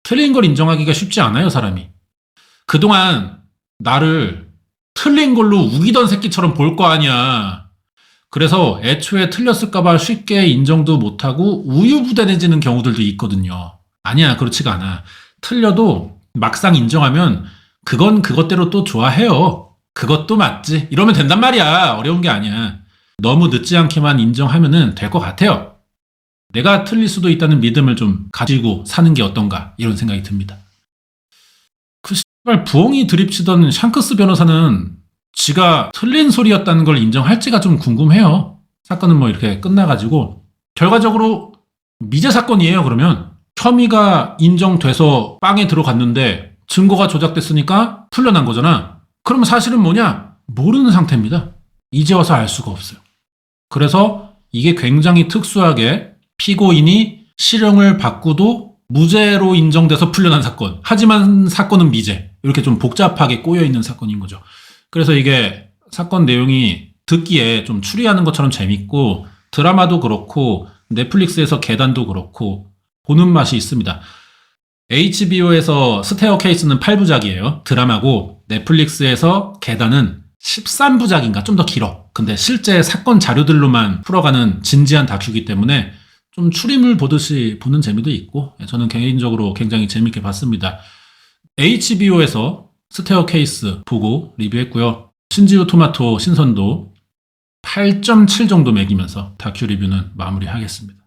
틀린 걸 인정하기가 쉽지 않아요, 사람이. 그동안 나를 틀린 걸로 우기던 새끼처럼 볼 거 아니야. 그래서 애초에 틀렸을까봐 쉽게 인정도 못하고 우유부단해지는 경우들도 있거든요. 아니야, 그렇지가 않아. 틀려도 막상 인정하면 그건 그것대로 또 좋아해요. 그것도 맞지. 이러면 된단 말이야. 어려운 게 아니야. 너무 늦지 않게만 인정하면 될 것 같아요. 내가 틀릴 수도 있다는 믿음을 좀 가지고 사는 게 어떤가 이런 생각이 듭니다. 그 씨발 부엉이 드립치던 샹크스 변호사는 지가 틀린 소리였다는 걸 인정할지가 좀 궁금해요. 사건은 뭐 이렇게 끝나가지고 결과적으로 미제 사건이에요. 그러면 혐의가 인정돼서 빵에 들어갔는데 증거가 조작됐으니까 풀려난 거잖아. 그러면 사실은 뭐냐? 모르는 상태입니다. 이제 와서 알 수가 없어요. 그래서 이게 굉장히 특수하게 피고인이 실형을 받고도 무죄로 인정돼서 풀려난 사건. 하지만 사건은 미제. 이렇게 좀 복잡하게 꼬여있는 사건인 거죠. 그래서 이게 사건 내용이 듣기에 좀 추리하는 것처럼 재밌고 드라마도 그렇고 넷플릭스에서 계단도 그렇고 보는 맛이 있습니다. HBO에서 스테어 케이스는 8부작이에요. 드라마고 넷플릭스에서 계단은 13부작인가 좀 더 길어. 근데 실제 사건 자료들로만 풀어가는 진지한 다큐기 때문에 좀 추리물 보듯이 보는 재미도 있고 저는 개인적으로 굉장히 재밌게 봤습니다. HBO에서 스테어 케이스 보고 리뷰했고요. 신지우 토마토 신선도 8.7 정도 매기면서 다큐 리뷰는 마무리하겠습니다.